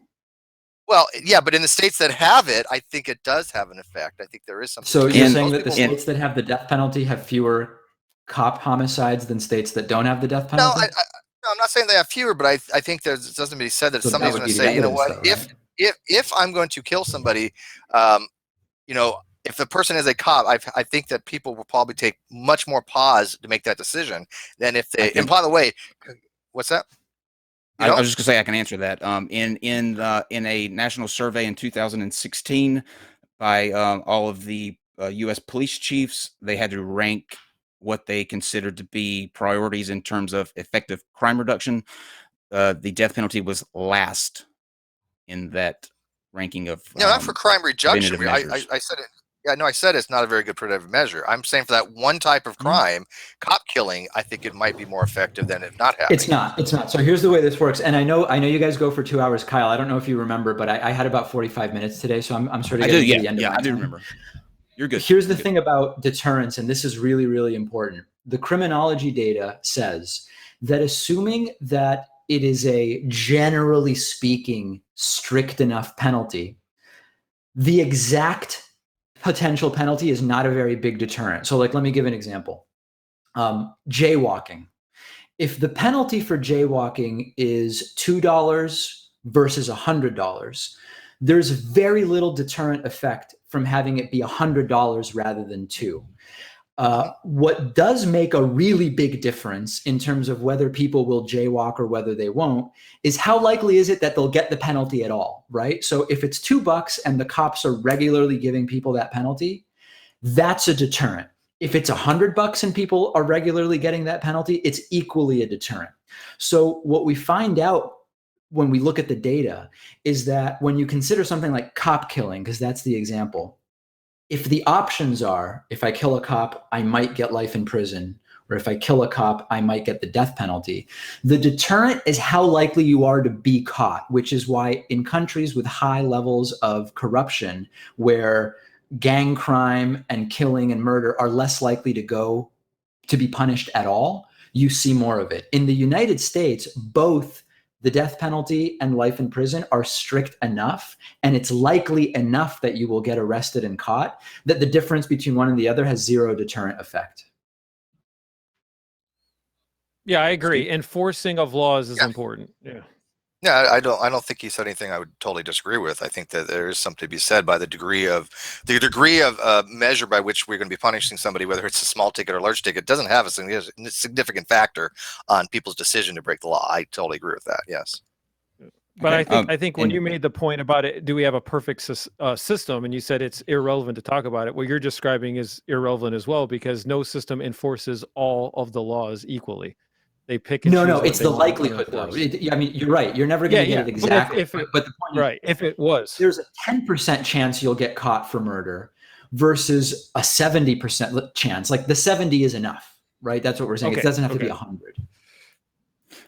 Well, yeah, but in the states that have it, I think it does have an effect. I think there is something. So you're saying that the states that have the death penalty have fewer cop homicides than states that don't have the death penalty? No, I'm not saying they have fewer, but I think it doesn't be said that somebody's going to say, you know what, if I'm going to kill somebody, if the person is a cop, I think that people will probably take much more pause to make that decision than if they. And by the way, what's that? I was just gonna say I can answer that. In a national survey in 2016 by all of the U.S. police chiefs, they had to rank what they considered to be priorities in terms of effective crime reduction. The death penalty was last in that ranking of. Not for crime reduction. I said it. Yeah, no, I said it's not a very good preventive measure. I'm saying for that one type of crime, cop killing, I think it might be more effective than it not happening. It's not. So here's the way this works. And I know you guys go for 2 hours, Kyle. I don't know if you remember, but I had about 45 minutes today. So I'm sort of getting to the end of my time. I do remember. You're good. Here's the thing about deterrence, and this is really, really important. The criminology data says that assuming that it is a, generally speaking, strict enough penalty, the exact potential penalty is not a very big deterrent. So like, let me give an example. Jaywalking. If the penalty for jaywalking is $2 versus $100, there's very little deterrent effect from having it be $100 rather than $2. What does make a really big difference in terms of whether people will jaywalk or whether they won't is how likely is it that they'll get the penalty at all, right? So if it's $2 and the cops are regularly giving people that penalty, that's a deterrent. If it's $100 and people are regularly getting that penalty, it's equally a deterrent. So what we find out when we look at the data is that when you consider something like cop killing, because that's the example, if the options are, if I kill a cop, I might get life in prison, or if I kill a cop, I might get the death penalty, the deterrent is how likely you are to be caught, which is why in countries with high levels of corruption, where gang crime and killing and murder are less likely to be punished at all, you see more of it. In the United States, both the death penalty and life in prison are strict enough, and it's likely enough that you will get arrested and caught, that the difference between one and the other has zero deterrent effect. Yeah, I agree. Enforcing of laws is important. Yeah. Yeah, I don't think he said anything I would totally disagree with. I think that there is something to be said by the degree of measure by which we're going to be punishing somebody, whether it's a small ticket or large ticket, doesn't have a significant factor on people's decision to break the law. I totally agree with that. Yes. But Okay. I think when you made the point about it, do we have a perfect system? And you said it's irrelevant to talk about it. What you're describing is irrelevant as well, because no system enforces all of the laws equally. They pick and choose. No, it's the likelihood though. I mean, you're right. You're never going to get it exactly. But the point right, if it was, there's a 10% chance you'll get caught for murder versus a 70% chance. Like the 70 is enough, right? That's what we're saying. It doesn't have to be 100.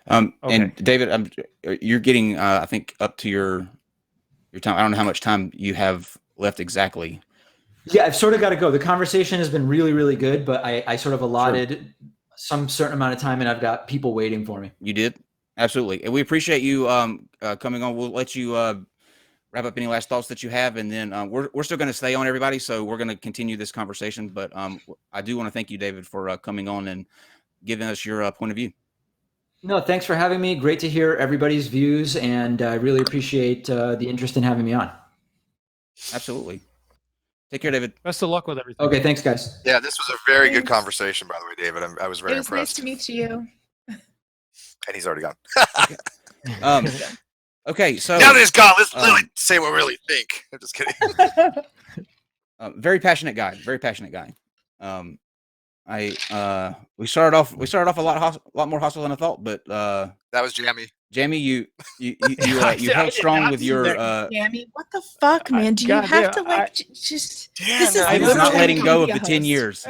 And David, you're getting, I think, up to your time. I don't know how much time you have left exactly. Yeah, I've sort of got to go. The conversation has been really, really good, but I sort of allotted some certain amount of time, and I've got people waiting for me. You did? Absolutely. And we appreciate you coming on. We'll let you wrap up any last thoughts that you have, and then we're still going to stay on, everybody, so we're going to continue this conversation. But I do want to thank you, David, for coming on and giving us your point of view. No, thanks for having me. Great to hear everybody's views, and I really appreciate the interest in having me on. Absolutely. Take care, David. Best of luck with everything. Okay, thanks, guys. Yeah, this was a very good conversation, by the way, David. I was very It was impressed. nice to meet you. And he's already gone. Okay, so now that he's gone, let's really say what we really think. I'm just kidding. Very passionate guy. Very passionate guy. We started off a lot more hostile than I thought, but that was Jamie. Jamie, you held strong with your Jamie, what the fuck, man? Do you have to just? This is I was not letting go of the 10 years.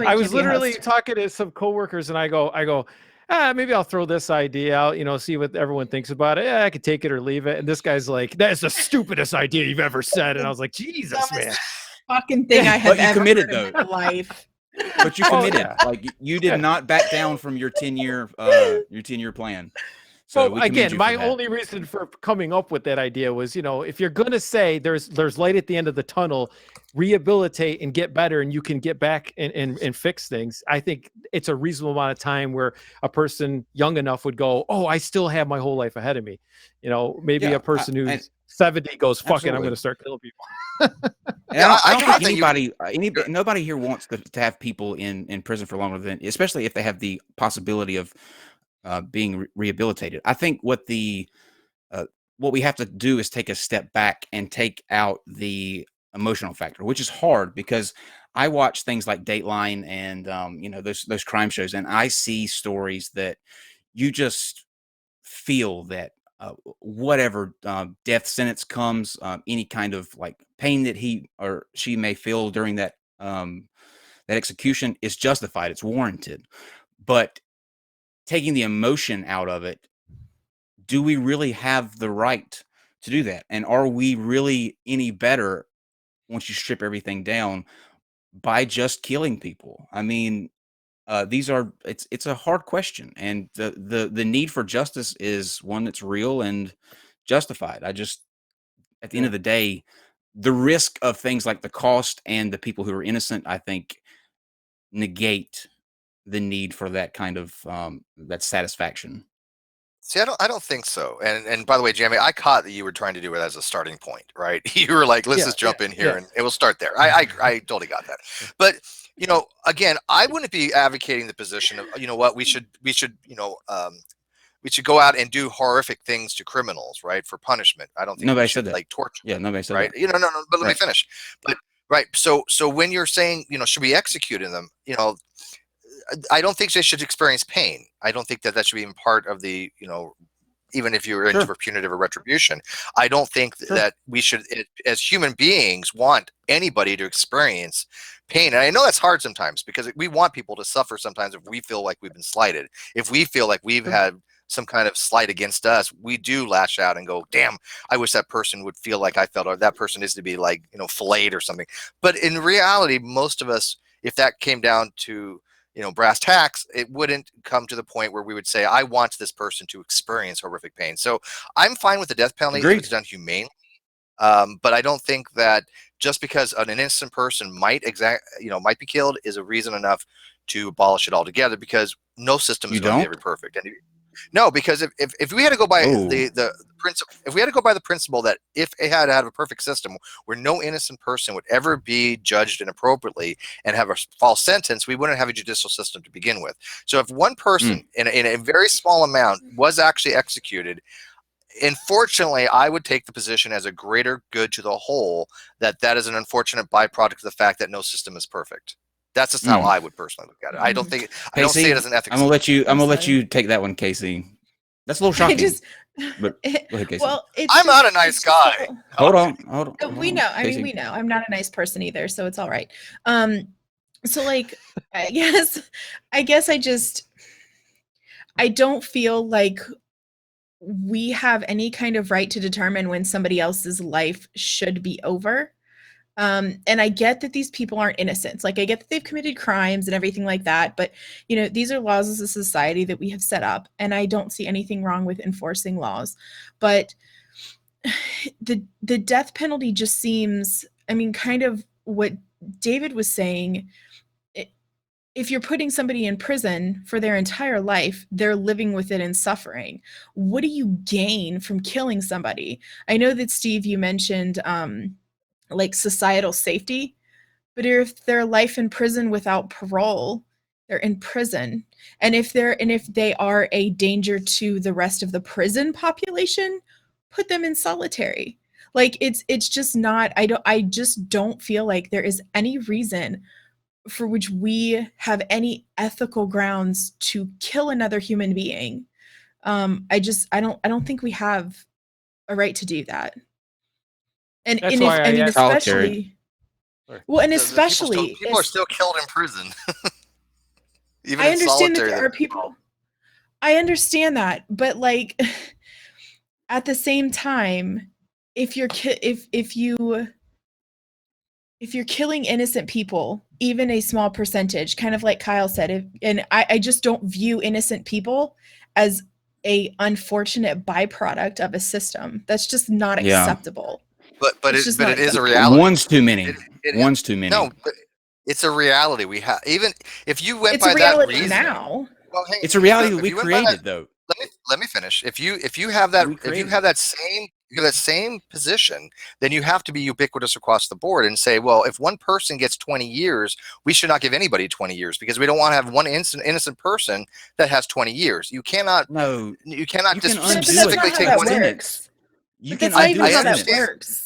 I was literally talking to some coworkers, and I go, maybe I'll throw this idea out, see what everyone thinks about it. Yeah, I could take it or leave it. And this guy's like, that is the stupidest idea you've ever said. And I was like, Jesus, man. Fucking thing I have ever committed, heard in my life. But you committed. Like you did not back down from your 10-year plan. So again, my only reason for coming up with that idea was, if you're going to say there's light at the end of the tunnel, rehabilitate and get better, and you can get back and fix things, I think it's a reasonable amount of time where a person young enough would go, oh, I still have my whole life ahead of me. Maybe a person who's 70 goes, fuck it, I'm going to start killing people. I don't think nobody here wants to have people in prison for longer than, especially if they have the possibility of being rehabilitated. I think what we have to do is take a step back and take out the emotional factor, which is hard because I watch things like Dateline and those crime shows, and I see stories that you just feel that whatever death sentence comes, any kind of like pain that he or she may feel during that execution is justified, it's warranted. But taking the emotion out of it, do we really have the right to do that? And are we really any better once you strip everything down by just killing people? I mean, it's a hard question, and the need for justice is one that's real and justified. At the end of the day, the risk of things like the cost and the people who are innocent, I think, negate the need for that kind of that satisfaction. See, I don't think so. And by the way, Jamie, I caught that you were trying to do it as a starting point, right? You were like, let's just jump in here and it will start there. I totally got that. But again, I wouldn't be advocating the position of, what we should go out and do horrific things to criminals, right, for punishment. I don't think Nobody we should said that. like torture. Yeah, nobody said right. that. No. But let me finish. But right. So when you're saying, should we execute them? I don't think they should experience pain. I don't think that should be even part of the, even if you're into punitive or retribution. I don't think that we should, as human beings, want anybody to experience pain. And I know that's hard sometimes because we want people to suffer sometimes if we feel like we've been slighted. If we feel like we've had some kind of slight against us, we do lash out and go, damn, I wish that person would feel like I felt, or that person is to be like, filleted or something. But in reality, most of us, if that came down to, brass tacks, it wouldn't come to the point where we would say, I want this person to experience horrific pain. So I'm fine with the death penalty if it's done humanely. But I don't think that just because an innocent person might be killed is a reason enough to abolish it altogether, because no system is going to be ever perfect. And no, because if we had to go by the principle, if we had to go by the principle that if it had to have a perfect system where no innocent person would ever be judged inappropriately and have a false sentence, we wouldn't have a judicial system to begin with. So if one person in a very small amount was actually executed, unfortunately, I would take the position as a greater good to the whole that is an unfortunate byproduct of the fact that no system is perfect. That's just how I would personally look at it. I don't think I don't see it as an ethics. I'm gonna let you take that one, Casey. That's a little shocking. But go ahead, Casey. Well, I'm not a nice guy. Hold on. We know. I Casey. mean, we know. I'm not a nice person either, so it's all right. So like, I guess I don't feel like we have any kind of right to determine when somebody else's life should be over. And I get that these people aren't innocent. Like, I get that they've committed crimes and everything like that, but these are laws as a society that we have set up, and I don't see anything wrong with enforcing laws. But the death penalty just seems, kind of what David was saying. If you're putting somebody in prison for their entire life, they're living with it and suffering. What do you gain from killing somebody? I know that, Steve, you mentioned like societal safety, but if they're life in prison without parole, they're in prison. And if they are a danger to the rest of the prison population, put them in solitary. Like, it's just not, I just don't feel like there is any reason for which we have any ethical grounds to kill another human being. I don't think we have a right to do that. And That's if, why I mean, solitary. especially, well, and especially people are still killed in prison. Even I in understand that solitary, there are people. I understand that, but like, at the same time, if you're killing innocent people, even a small percentage, kind of like Kyle said, and I just don't view innocent people as a unfortunate byproduct of a system. That's just not acceptable. But it is a reality. One's too many. One's too many. No, but it's a reality. We have, even if you went It's by a reality that reason now. Well, It's a reality that we created, though. Let me finish. If you have that same position, then you have to be ubiquitous across the board and say, well, if one person gets 20 years, we should not give anybody 20 years, because we don't want to have one innocent person that has 20 years. You cannot just specifically take one. You can undo I how that understand. works.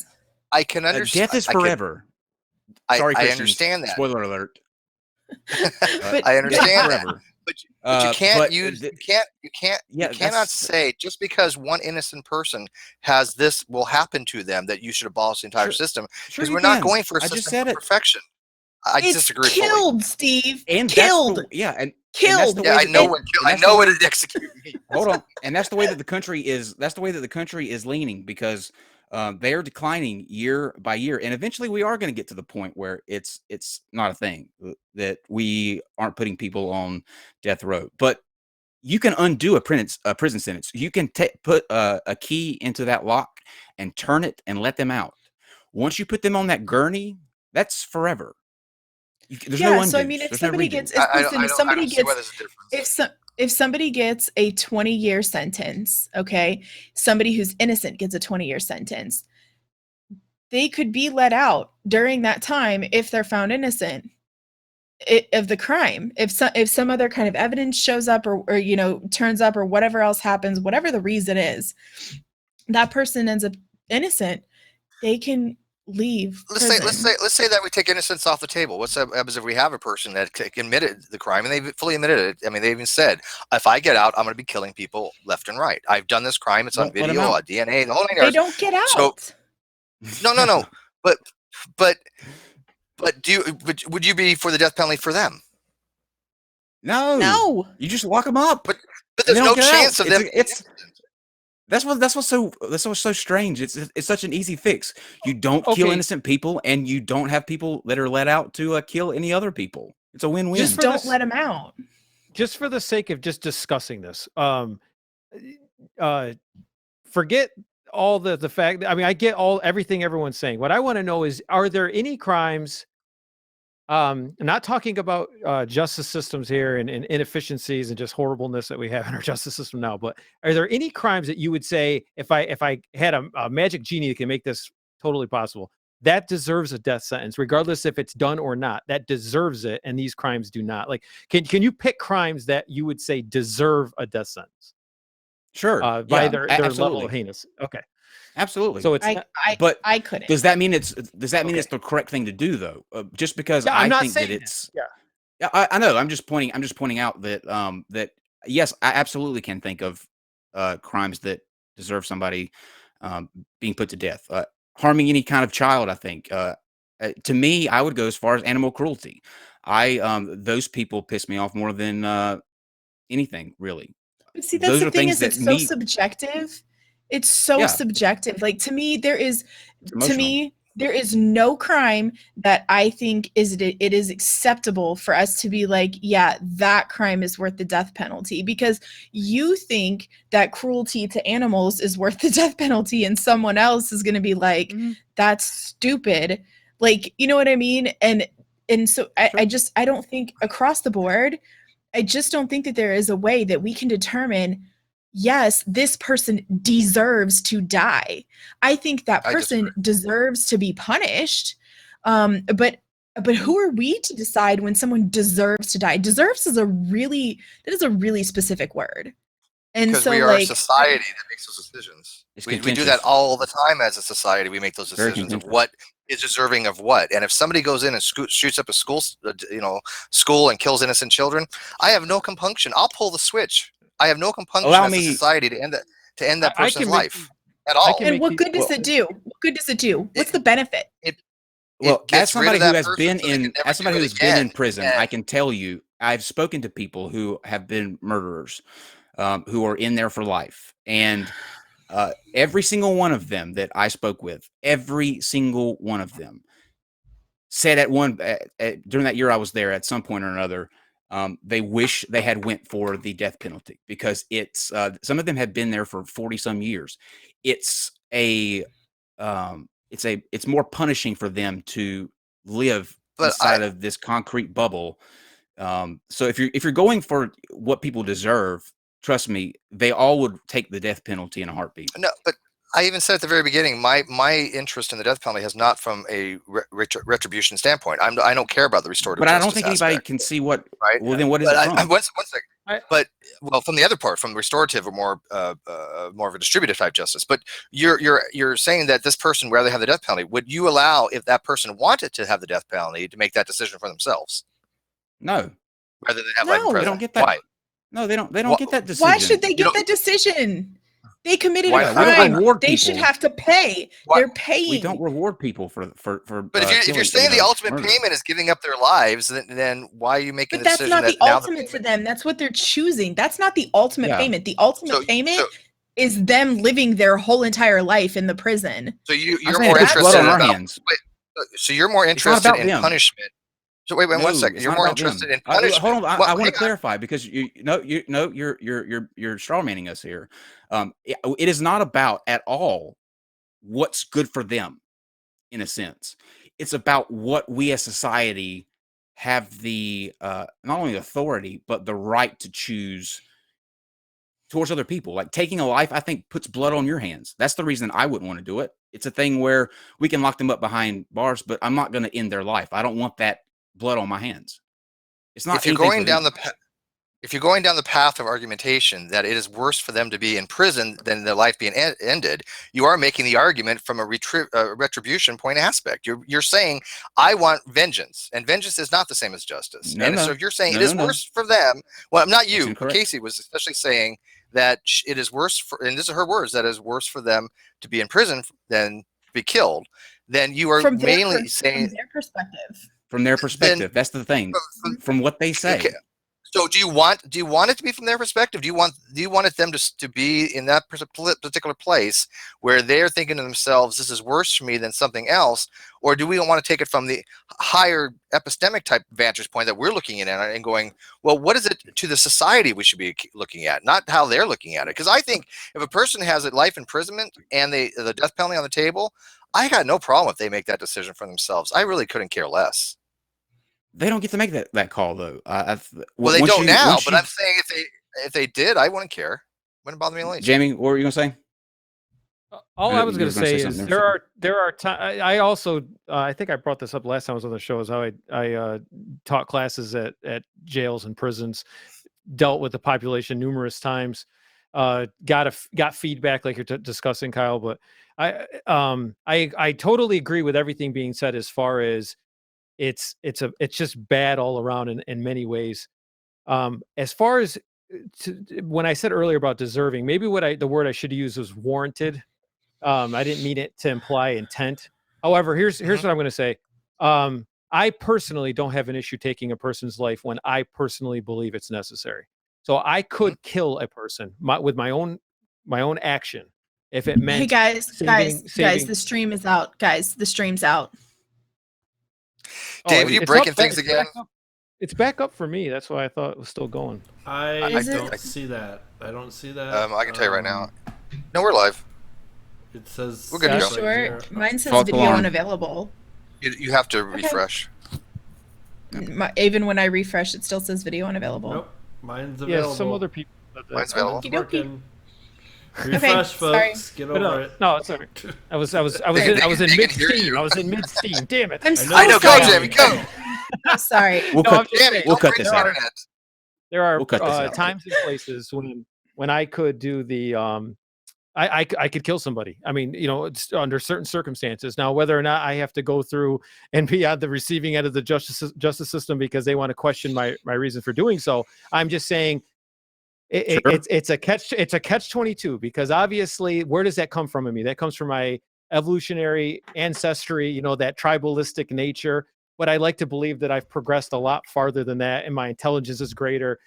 I can understand. Death is forever. Sorry, I Christians. understand that. Spoiler alert. I understand that. Forever. But you can't but use you cannot say just because one innocent person has this will happen to them that you should abolish the entire system, because we're not going for a system of perfection. I disagree. Killed, Steve. And killed. Killed. I know what it executed. Hold on. And that's the way that the country is. That's the way that the country is leaning, because they are declining year by year, and eventually we are going to get to the point where it's not a thing, that we aren't putting people on death row. But you can undo a prison sentence. You can put a key into that lock and turn it and let them out. Once you put them on that gurney, that's forever. There's no undos. So I mean, if There's somebody no gets, I don't see why there's a difference. if somebody gets a 20-year sentence, okay, somebody who's innocent gets a 20-year sentence, they could be let out during that time if they're found innocent of the crime. If some other kind of evidence shows up or you know, turns up or whatever else happens, whatever the reason is, that person ends up innocent, they can leave prison. Let's say that we take innocence off the table. What's happens if we have a person that admitted the crime and they fully admitted it? I mean, they even said, if I get out, I'm going to be killing people left and right. I've done this crime. It's on video, on DNA, the whole thing. They don't get out. So, no. But would you be for the death penalty for them? No. You just lock them up. But there's no chance of them. That's what's so strange. It's such an easy fix. You don't kill innocent people, and you don't have people that are let out to kill any other people. It's a win-win. Just don't let them out. Just for the sake of just discussing this, forget all the fact. I mean, I get everything everyone's saying. What I want to know is, are there any crimes? I'm not talking about justice systems here and inefficiencies and just horribleness that we have in our justice system now, but are there any crimes that you would say, if I had a magic genie that can make this totally possible, that deserves a death sentence, regardless if it's done or not? That deserves it, and these crimes do not. Like, can you pick crimes that you would say deserve a death sentence? Sure. By their level of heinous. Okay. Absolutely. So it's but I couldn't. Does that mean it's the correct thing to do though? Just because I think that it's I know. I'm just pointing out that that yes, I absolutely can think of crimes that deserve somebody being put to death. Harming any kind of child, I think. To me, I would go as far as animal cruelty. Those people piss me off more than anything, really. See, that's the thing, is it's so subjective. It's so subjective. Like, to me, there is no crime that I think it is acceptable for us to be like, yeah, that crime is worth the death penalty, because you think that cruelty to animals is worth the death penalty, and someone else is going to be like, that's stupid. Like, you know what I mean? And so I don't think across the board, I just don't think that there is a way that we can determine, yes, this person deserves to die. I think that person deserves to be punished. But who are we to decide when someone deserves to die? Deserves is a really specific word. And because so, we are a society that makes those decisions. We do that all the time as a society. We make those decisions of what is deserving of what. And if somebody goes in and shoots up a school, school and kills innocent children, I have no compunction. I'll pull the switch. I have no compunction as a society to end that person's life at all. And what good does it do? What good does it do? What's the benefit? As somebody who has been in prison, I can tell you, I've spoken to people who have been murderers, who are in there for life, and every single one of them that I spoke with, every single one of them said during that year I was there, at some point or another, they wish they had went for the death penalty, because it's some of them have been there for 40 some years. It's more punishing for them to live inside of this concrete bubble. So if you're going for what people deserve, trust me, they all would take the death penalty in a heartbeat. No, but I even said at the very beginning, my interest in the death penalty has not from a retribution standpoint. I don't care about the restorative. But I don't think anybody can see what. Right. Well, then what is it from? One second. But from the other part, from restorative or more of a distributive type justice. But you're saying that this person would rather have the death penalty. Would you allow, if that person wanted to have the death penalty, to make that decision for themselves? No. Rather than have life in prison. They don't get that. Why? No, they don't get that decision. Why should they get that decision? They committed a crime. They should have to pay. They're paying. We don't reward people for. But if you're saying the ultimate payment is giving up their lives, then why are you making? But that's not the ultimate for them. That's what they're choosing. That's not the ultimate payment. The ultimate payment is them living their whole entire life in the prison. So you're more interested in our hands. So you're more interested in punishment. So wait 1 second. You're more interested in punishment. Hold on, I want to clarify, because you're strawmanning us here. It is not about at all what's good for them, in a sense. It's about what we as society have the not only authority but the right to choose towards other people. Like taking a life, I think, puts blood on your hands. That's the reason I wouldn't want to do it. It's a thing where we can lock them up behind bars, but I'm not going to end their life. I don't want that blood on my hands. It's not. If you're going down the path of argumentation that it is worse for them to be in prison than their life being ended, you are making the argument from a retribution point aspect. You're saying I want vengeance, and vengeance is not the same as justice. So if you're saying it is worse for them, well, not you. Casey was especially saying that it is worse for, and these are her words, that it is worse for them to be in prison than to be killed. Then you are mainly saying from their perspective. That's the thing. From what they say. Okay. So do you want it to be from their perspective? Do you want it them to be in that particular place where they're thinking to themselves, this is worse for me than something else? Or do we want to take it from the higher epistemic type vantage point that we're looking at it and going, well, what is it to the society we should be looking at, not how they're looking at it? Because I think if a person has a life imprisonment and the death penalty on the table, I got no problem if they make that decision for themselves. I really couldn't care less. They don't get to make that call though. Well, they don't now, but I'm saying if they did, I wouldn't care. Wouldn't bother me in the least. Jamie, what were you gonna say? All I was going to say is there are times. I also I think I brought this up last time I was on the show. Is how I taught classes at jails and prisons, dealt with the population numerous times, got feedback like you're discussing, Kyle. But I totally agree with everything being said as far as it's just bad all around in many ways. As far as when I said earlier about deserving, maybe the word I should use was warranted. I didn't mean it to imply intent. However, here's what I'm going to say. I personally don't have an issue taking a person's life when I personally believe it's necessary. So I could kill a person with my own action if it meant. Hey guys, the stream is out. Guys, the stream's out. David, you breaking things again? It's back up for me. That's why I thought it was still going. I don't see that. I don't see that. I can tell you right now. No, we're live. It says we're good to go. Sure. Mine says video unavailable. You have to refresh. Even when I refresh, it still says video unavailable. Nope. Mine's available. Yeah, some other people. Mine's available. Working. Refresh, folks. Sorry. Get over it. No, it's all right. I was in mid steam. I was in mid steam. Damn it. I know. Go, Jamie. Go. I'm sorry. We'll cut this out. There are times and places when I could do the I could kill somebody. I mean, it's under certain circumstances. Now, whether or not I have to go through and be on the receiving end of the justice system because they want to question my reason for doing so, I'm just saying it's a catch-22, because obviously, where does that come from in me? That comes from my evolutionary ancestry, that tribalistic nature. But I like to believe that I've progressed a lot farther than that, and my intelligence is greater.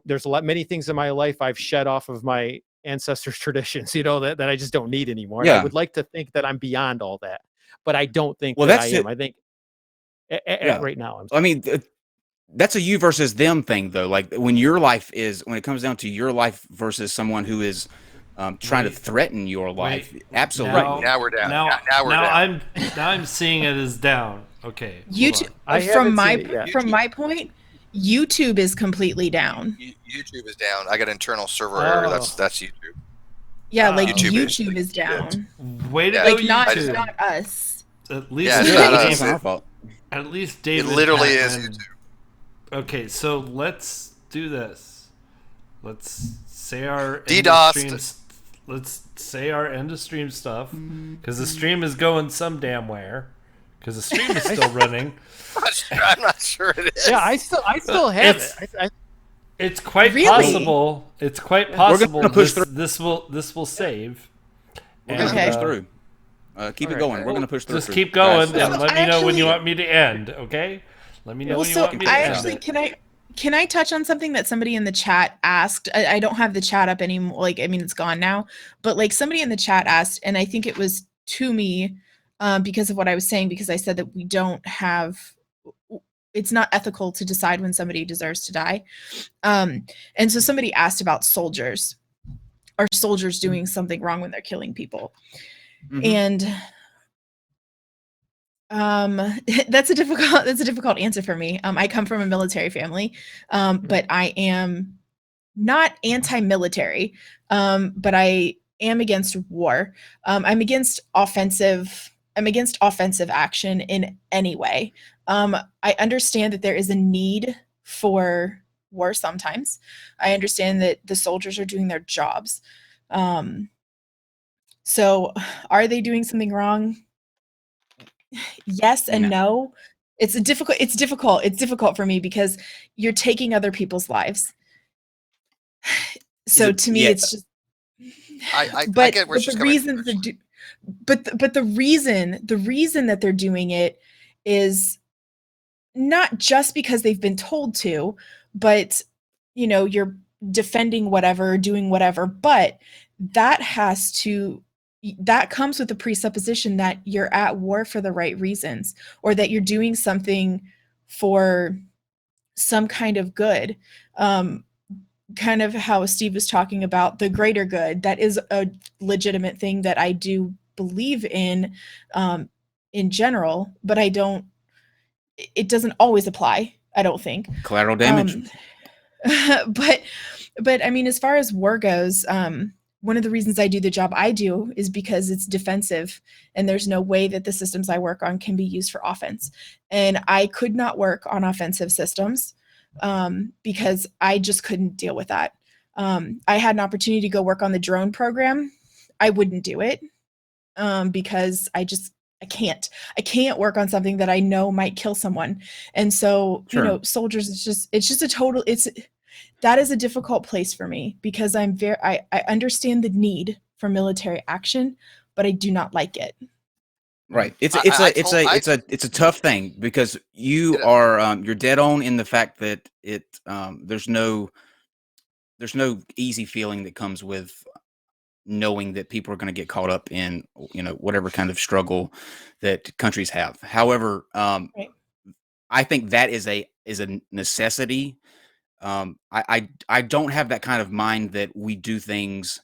There's many things in my life I've shed off of my ancestors' traditions, that I just don't need anymore. Yeah. I would like to think that I'm beyond all that, but I don't think that I am. I think right now that's a you versus them thing, though. Like when it comes down to your life versus someone who is trying to threaten your life. Absolutely. Now we're down. Now I'm seeing it as down. Okay. YouTube, from my point, YouTube is completely down. YouTube is down. I got internal server error. That's YouTube. Yeah, YouTube is down. Way to go, YouTube. Not us. At least it's not us. At least David. It literally is YouTube. Okay, so let's do this. Let's say our DDoS. Let's say our end of stream stuff, because the stream is going some damn where. Because the stream is still running. I'm not sure it is. Yeah, I still have it. It's quite possible. It's quite possible this will save. We're going to push through. Keep it going. We're going to push through. Just keep going and let me know when you want me to end, okay? Let me know when you want me to end. Can I touch on something that somebody in the chat asked? I don't have the chat up anymore. It's gone now. But somebody in the chat asked, and I think it was to me because of what I was saying, because I said that we don't have, it's not ethical to decide when somebody deserves to die. And so somebody asked about soldiers. Are soldiers doing something wrong when they're killing people? Mm-hmm. That's a difficult answer for me. I come from a military family, but I am not anti-military, but I am against war. I'm against offensive action in any way. I understand that there is a need for war sometimes. I understand that the soldiers are doing their jobs. So are they doing something wrong? Yes and no. It's difficult for me because you're taking other people's lives. So to me, it's just. I But get where she's the coming reason from. but the reason that they're doing it is not just because they've been told to, but you're defending whatever, doing whatever, but that comes with the presupposition that you're at war for the right reasons, or that you're doing something for some kind of good. Kind of how Steve was talking about the greater good. That is a legitimate thing that I do believe in general, but it doesn't always apply, I don't think. Collateral damage. But I mean, as far as war goes, one of the reasons I do the job I do is because it's defensive, and there's no way that the systems I work on can be used for offense. And I could not work on offensive systems because I just couldn't deal with that. I had an opportunity to go work on the drone program. I wouldn't do it because I can't work on something that I know might kill someone. And so, Sure. soldiers, that is a difficult place for me because I understand the need for military action, but I do not like it. Right. It's a tough thing because you're dead on in the fact that there's no easy feeling that comes with knowing that people are going to get caught up in whatever kind of struggle that countries have. However, Right. I think that is a necessity. I don't have that kind of mind that we do things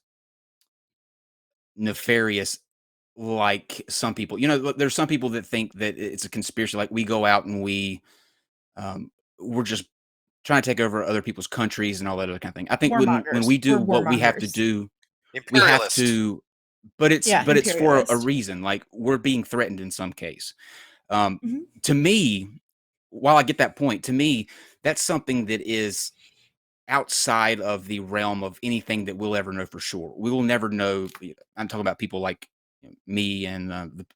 nefarious like some people. There's some people that think that it's a conspiracy, like we go out and we're just trying to take over other people's countries and all that other kind of thing. I think when we do what we have to do, we have Imperialist. to, but it's for a imperialist. reason. Like we're being threatened in some case. Mhm. To me, while I get that point, to me, that's something that is outside of the realm of anything that we'll ever know for sure. We will never know. I'm talking about people like me and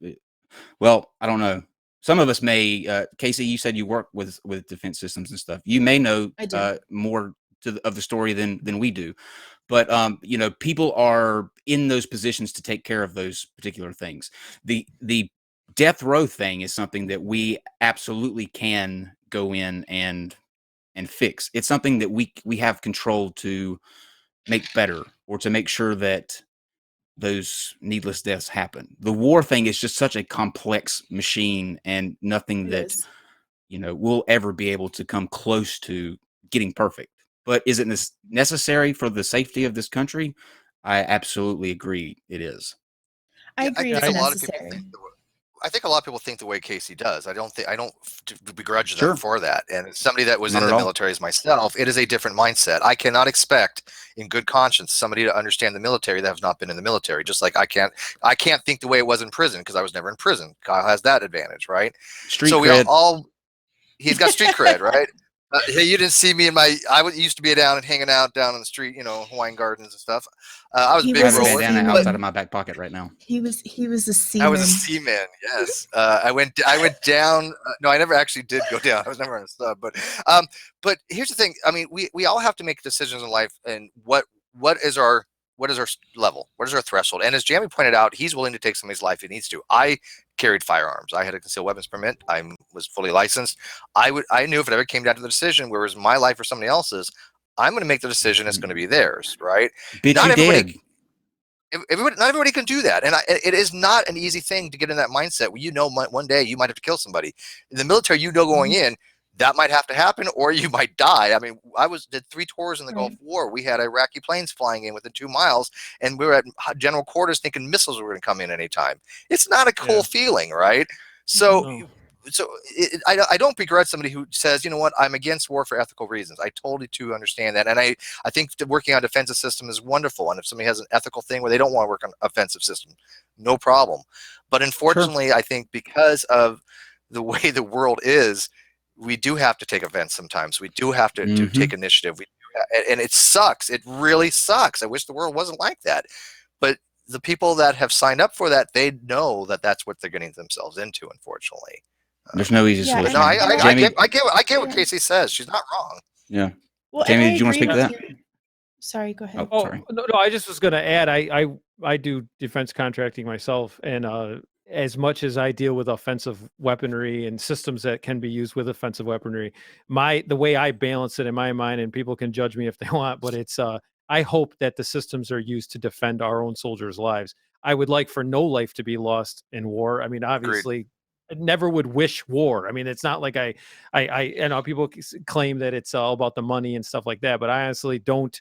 well, I don't know. Some of us may. Casey, you said you work with defense systems and stuff. You may know I do. more of the story than we do. But people are in those positions to take care of those particular things. The death row thing is something that we absolutely can go in and fix. It's something that we have control to make better, or to make sure that those needless deaths happen. The war thing is just such a complex machine, and nothing It that is. we'll ever be able to come close to getting perfect. But is it necessary for the safety of this country? I absolutely agree it is. I agree it's a lot of people necessary. think I think a lot of people think the way Casey does. I don't begrudge Sure. them for that. And as somebody that was Not in at the all. military as myself, it is a different mindset. I cannot expect, in good conscience, somebody to understand the military that has not been in the military. Just like I can't think the way it was in prison because I was never in prison. Kyle has that advantage, right? Street So we cred. all he's got street cred, right? Hey, you didn't see me in my. Used to be down and hanging out down on the street, Hawaiian Gardens and stuff. I was a He big I have a was roller. bandana but outside of my back pocket right now. he was a I was a seaman. seaman. Yes, I went down. No, I never actually did go down. I was never on a sub. But here's the thing. I mean, we all have to make decisions in life, and what is our level? What is our threshold? And as Jamie pointed out, he's willing to take somebody's life if he needs to. I carried firearms. I had a concealed weapons permit. I was fully licensed. I knew if it ever came down to the decision where it was my life or somebody else's, I'm going to make the decision. It's going to be theirs, right? Bitch, Not you everybody. did. Not everybody can do that, and it is not an easy thing to get in that mindset where one day you might have to kill somebody. In the military, going in, that might have to happen, or you might die. I mean, did 3 tours in the Gulf War. We had Iraqi planes flying in within 2 miles, and we were at general quarters thinking missiles were going to come in anytime. It's not a cool feeling, right? So. Oh. I don't begrudge somebody who says, you know what, I'm against war for ethical reasons. I totally do understand that. And I think that working on a defensive system is wonderful. And if somebody has an ethical thing where they don't want to work on an offensive system, no problem. But unfortunately, I think because of the way the world is, we do have to take offense sometimes. We do have to take initiative. And it sucks. It really sucks. I wish the world wasn't like that. But the people that have signed up for that, they know that that's what they're getting themselves into, unfortunately. There's no easy solution. No, I get what Yeah. Casey says. She's not wrong. Yeah. Well, Jamie, and I did you want to agree speak to with that? you. Sorry, go ahead. Oh, Sorry. no, I just was going to add, I do defense contracting myself, and as much as I deal with offensive weaponry and systems that can be used with offensive weaponry, the way I balance it in my mind, and people can judge me if they want, but it's I hope that the systems are used to defend our own soldiers' lives. I would like for no life to be lost in war. I mean, obviously, I never would wish war. I mean, it's not like I know people claim that it's all about the money and stuff like that, but I honestly don't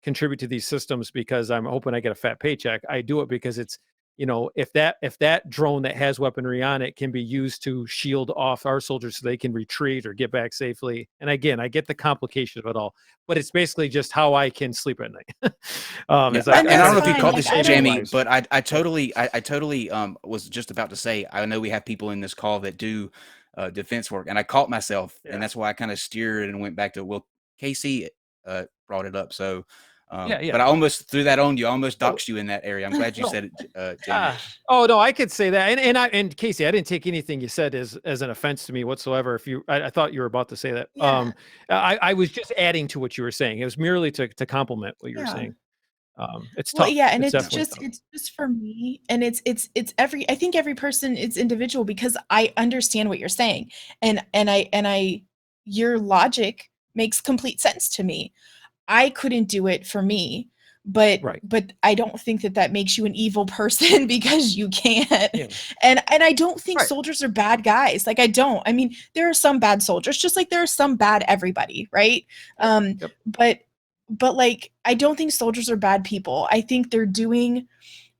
contribute to these systems because I'm hoping I get a fat paycheck. I do it because it's, if that drone that has weaponry on it can be used to shield off our soldiers so they can retreat or get back safely. And again, I get the complication of it all, but it's basically just how I can sleep at night. And I don't know if you caught this, Like, Jamie, but I totally was just about to say, I know we have people in this call that do defense work, and I caught myself, and that's why I kind of steered and went back to, well, Casey brought it up, so but I almost threw that on you. I almost doxed you in that area. I'm glad you said it, Jamie. Oh no, I could say that. And Casey, I didn't take anything you said as an offense to me whatsoever. I thought you were about to say that. Yeah. I was just adding to what you were saying. It was merely to compliment what you were saying. It's tough. Yeah, and it's tough. just for me, and it's I think every person is individual, because I understand what you're saying, and your logic makes complete sense to me. I couldn't do it for me, but I don't think that makes you an evil person because you can't. Yeah. And I don't think soldiers are bad guys. Like, I don't. I mean, there are some bad soldiers, just like there are some bad everybody, right? But like, I don't think soldiers are bad people. I think they're doing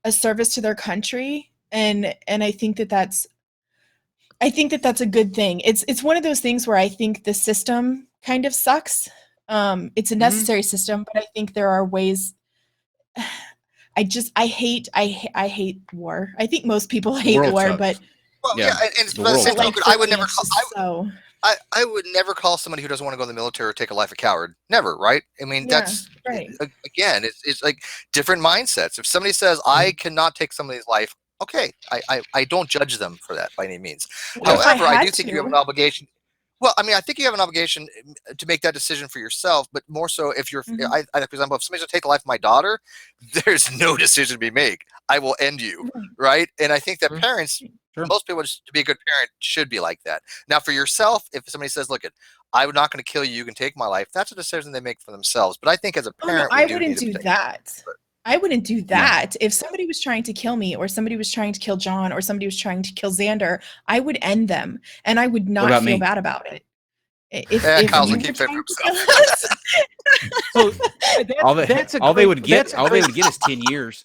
a service to their country, and I think that's a good thing. It's one of those things where I think the system kind of sucks. It's a necessary system, but I think there are ways. I hate war. I think most people hate war, but I would never call. I would never call somebody who doesn't want to go in the military or take a life a coward. Never, right? I mean, that's right. Again, it's like different mindsets. If somebody says I cannot take somebody's life, okay, I don't judge them for that by any means. However, I do think you have an obligation. Well, I mean, I think you have an obligation to make that decision for yourself, but more so if you're, for example, if somebody's going to take the life of my daughter, there's no decision to be made. I will end you, right? And I think that parents, most people, to be a good parent, should be like that. Now, for yourself, if somebody says, look, I'm not going to kill you, you can take my life, that's a decision they make for themselves. But I think as a parent, I wouldn't do that. I wouldn't do that. If somebody was trying to kill me, or somebody was trying to kill John, or somebody was trying to kill Xander, I would end them, and I would not feel bad about it. Kyle's keep fit for himself. So all they would get is 10 years.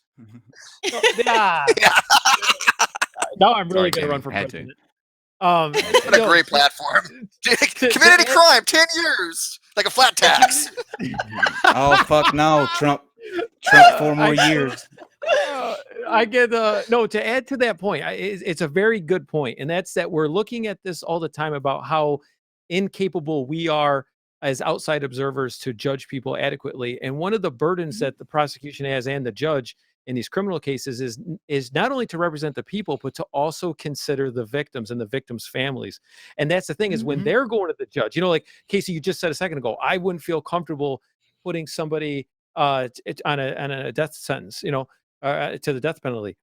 Now I'm really going to run for president. What a great platform. Committed a crime, 10 years, like a flat tax. Oh, fuck no, Trump 4 more years. I get to add to that point, it's a very good point, and that's that we're looking at this all the time about how incapable we are as outside observers to judge people adequately. And one of the burdens that the prosecution has and the judge in these criminal cases is not only to represent the people, but to also consider the victims and the victims' families. And that's the thing, is when they're going to the judge, like Casey, you just said a second ago, I wouldn't feel comfortable putting somebody on a death sentence, to the death penalty.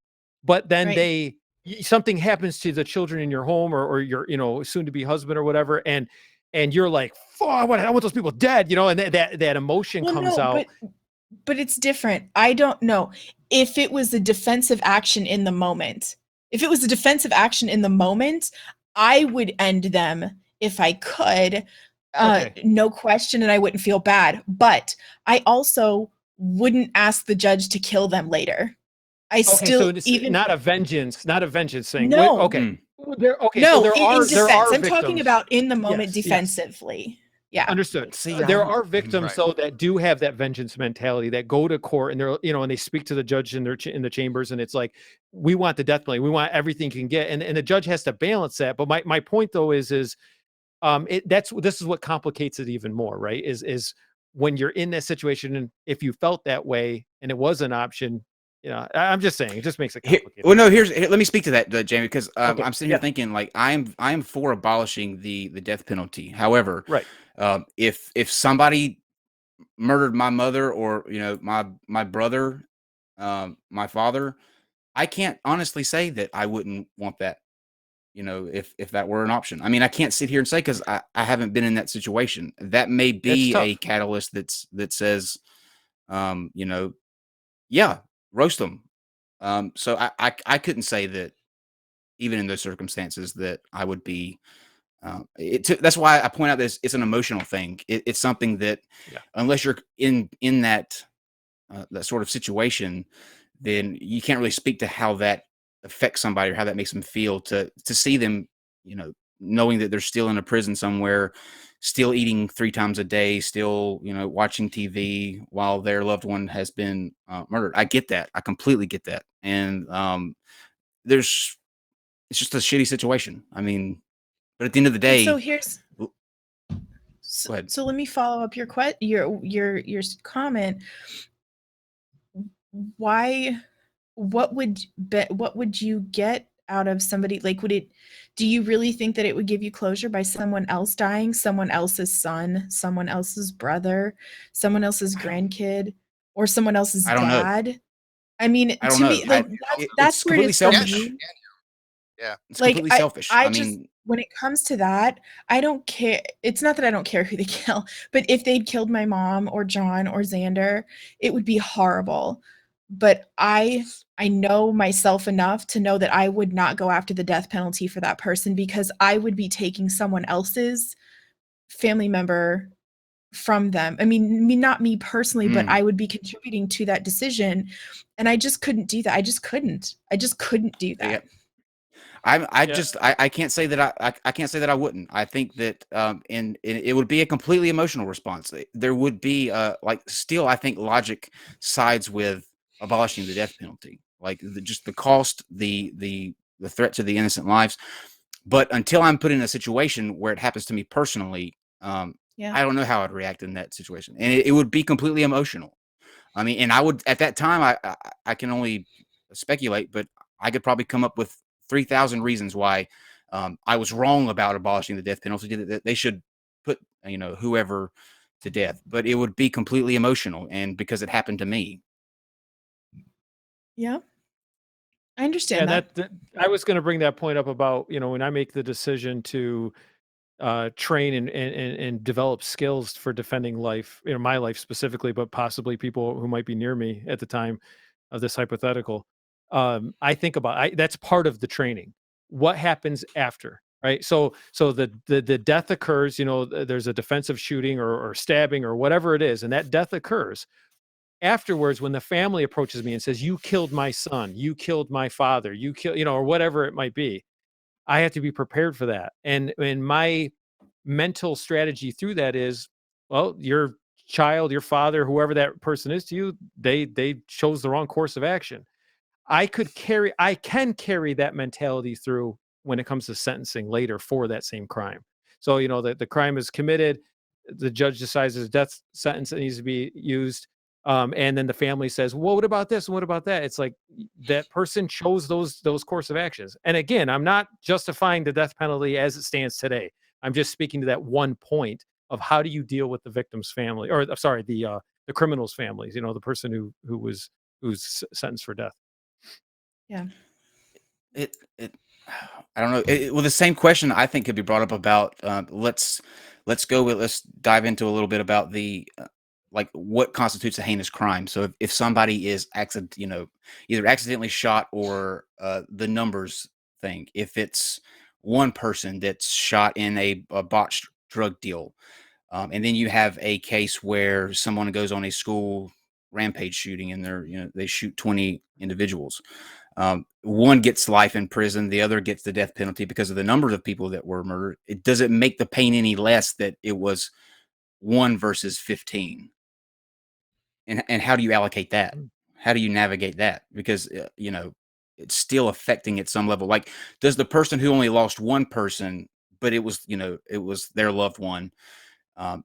But then something happens to the children in your home or your soon to be husband or whatever, and you're like, I want those people dead, and that emotion comes out. But it's different. I don't know if it was a defensive action in the moment. If it was a defensive action in the moment, I would end them if I could, no question, and I wouldn't feel bad. But I also wouldn't ask the judge to kill them later. So it's even not a vengeance thing. No. Okay, No, so there in are defense. I'm victims. talking about in the moment Yes, yes. defensively. Yeah. Understood. See, There are victims Right. though that do have that vengeance mentality, that go to court and they're, and they speak to the judge in in the chambers, and it's like, we want the death penalty, we want everything you can get, and the judge has to balance that. But my point though is this is what complicates it even more, right? Is when you're in that situation, and if you felt that way and it was an option, I'm just saying, it just makes it complicated. Let me speak to that, Jamie, because Okay, I'm sitting here thinking like I'm for abolishing the death penalty. However, right. If somebody murdered my mother or my brother, my father, I can't honestly say that I wouldn't want that. If that were an option. I mean, I can't sit here and say, because I haven't been in that situation. That may be a catalyst that says, yeah, roast them. So I couldn't say that even in those circumstances that I would be. That's why I point out this. It's an emotional thing. It's something that unless you're in that sort of situation, then you can't really speak to how that affects somebody or how that makes them feel to see them, knowing that they're still in a prison somewhere, still eating 3 times a day, still, watching TV while their loved one has been murdered. I get that. I completely get that. And it's just a shitty situation. I mean, but at the end of the day, So here's go ahead. So let me follow up your comment. Why? What would you get out of somebody? Like, do you really think that it would give you closure by someone else dying, someone else's son, someone else's brother, someone else's grandkid, or someone else's I don't know. dad? I mean, I don't to know. me, like, that's it's where it completely is for selfish. me. Yeah. It's Like, completely selfish. I I just, mean, when it comes to that, I don't care. It's not that I don't care who they kill, but if they'd killed my mom or John or Xander, it would be horrible. But I know myself enough to know that I would not go after the death penalty for that person, because I would be taking someone else's family member from them. I mean, not me personally, but I would be contributing to that decision, and I just couldn't do that. I just couldn't do that. yeah. I can't say that I can't say that I wouldn't. I think that and it would be a completely emotional response. There would be still, I think logic sides with abolishing the death penalty. Like just the cost, the threat to the innocent lives. But until I'm put in a situation where it happens to me personally, I don't know how I'd react in that situation, and it would be completely emotional. I mean, and I would at that time I can only speculate, but I could probably come up with 3,000 reasons why I was wrong about abolishing the death penalty. That they should put whoever to death, but it would be completely emotional, and because it happened to me. Yeah, I understand that. I was going to bring that point up about, when I make the decision to train and develop skills for defending life, my life specifically, but possibly people who might be near me at the time of this hypothetical. I think about that's part of the training. What happens after, right? So the death occurs. There's a defensive shooting or stabbing or whatever it is, and that death occurs. Afterwards, when the family approaches me and says, "You killed my son, you killed my father, you killed," or whatever it might be, I have to be prepared for that. And my mental strategy through that is, well, your child, your father, whoever that person is to you, they chose the wrong course of action. I can carry that mentality through when it comes to sentencing later for that same crime. So, the crime is committed, the judge decides there's a death sentence that needs to be used. And then the family says, well, what about this? And what about that? It's like that person chose those course of actions. And again, I'm not justifying the death penalty as it stands today. I'm just speaking to that one point of how do you deal with the victim's family, or sorry, the criminal's families, the person who's sentenced for death. Yeah. I don't know. Well, the same question I think could be brought up about. Let's dive into a little bit about the what constitutes a heinous crime. So if somebody is either accidentally shot or the numbers thing. If it's one person that's shot in a botched drug deal, and then you have a case where someone goes on a school rampage shooting and they shoot 20 individuals. One gets life in prison, the other gets the death penalty because of the numbers of people that were murdered. It doesn't make the pain any less that it was 1 versus 15. And how do you allocate that? How do you navigate that? Because it's still affecting at some level. Like, does the person who only lost one person, but it was their loved one,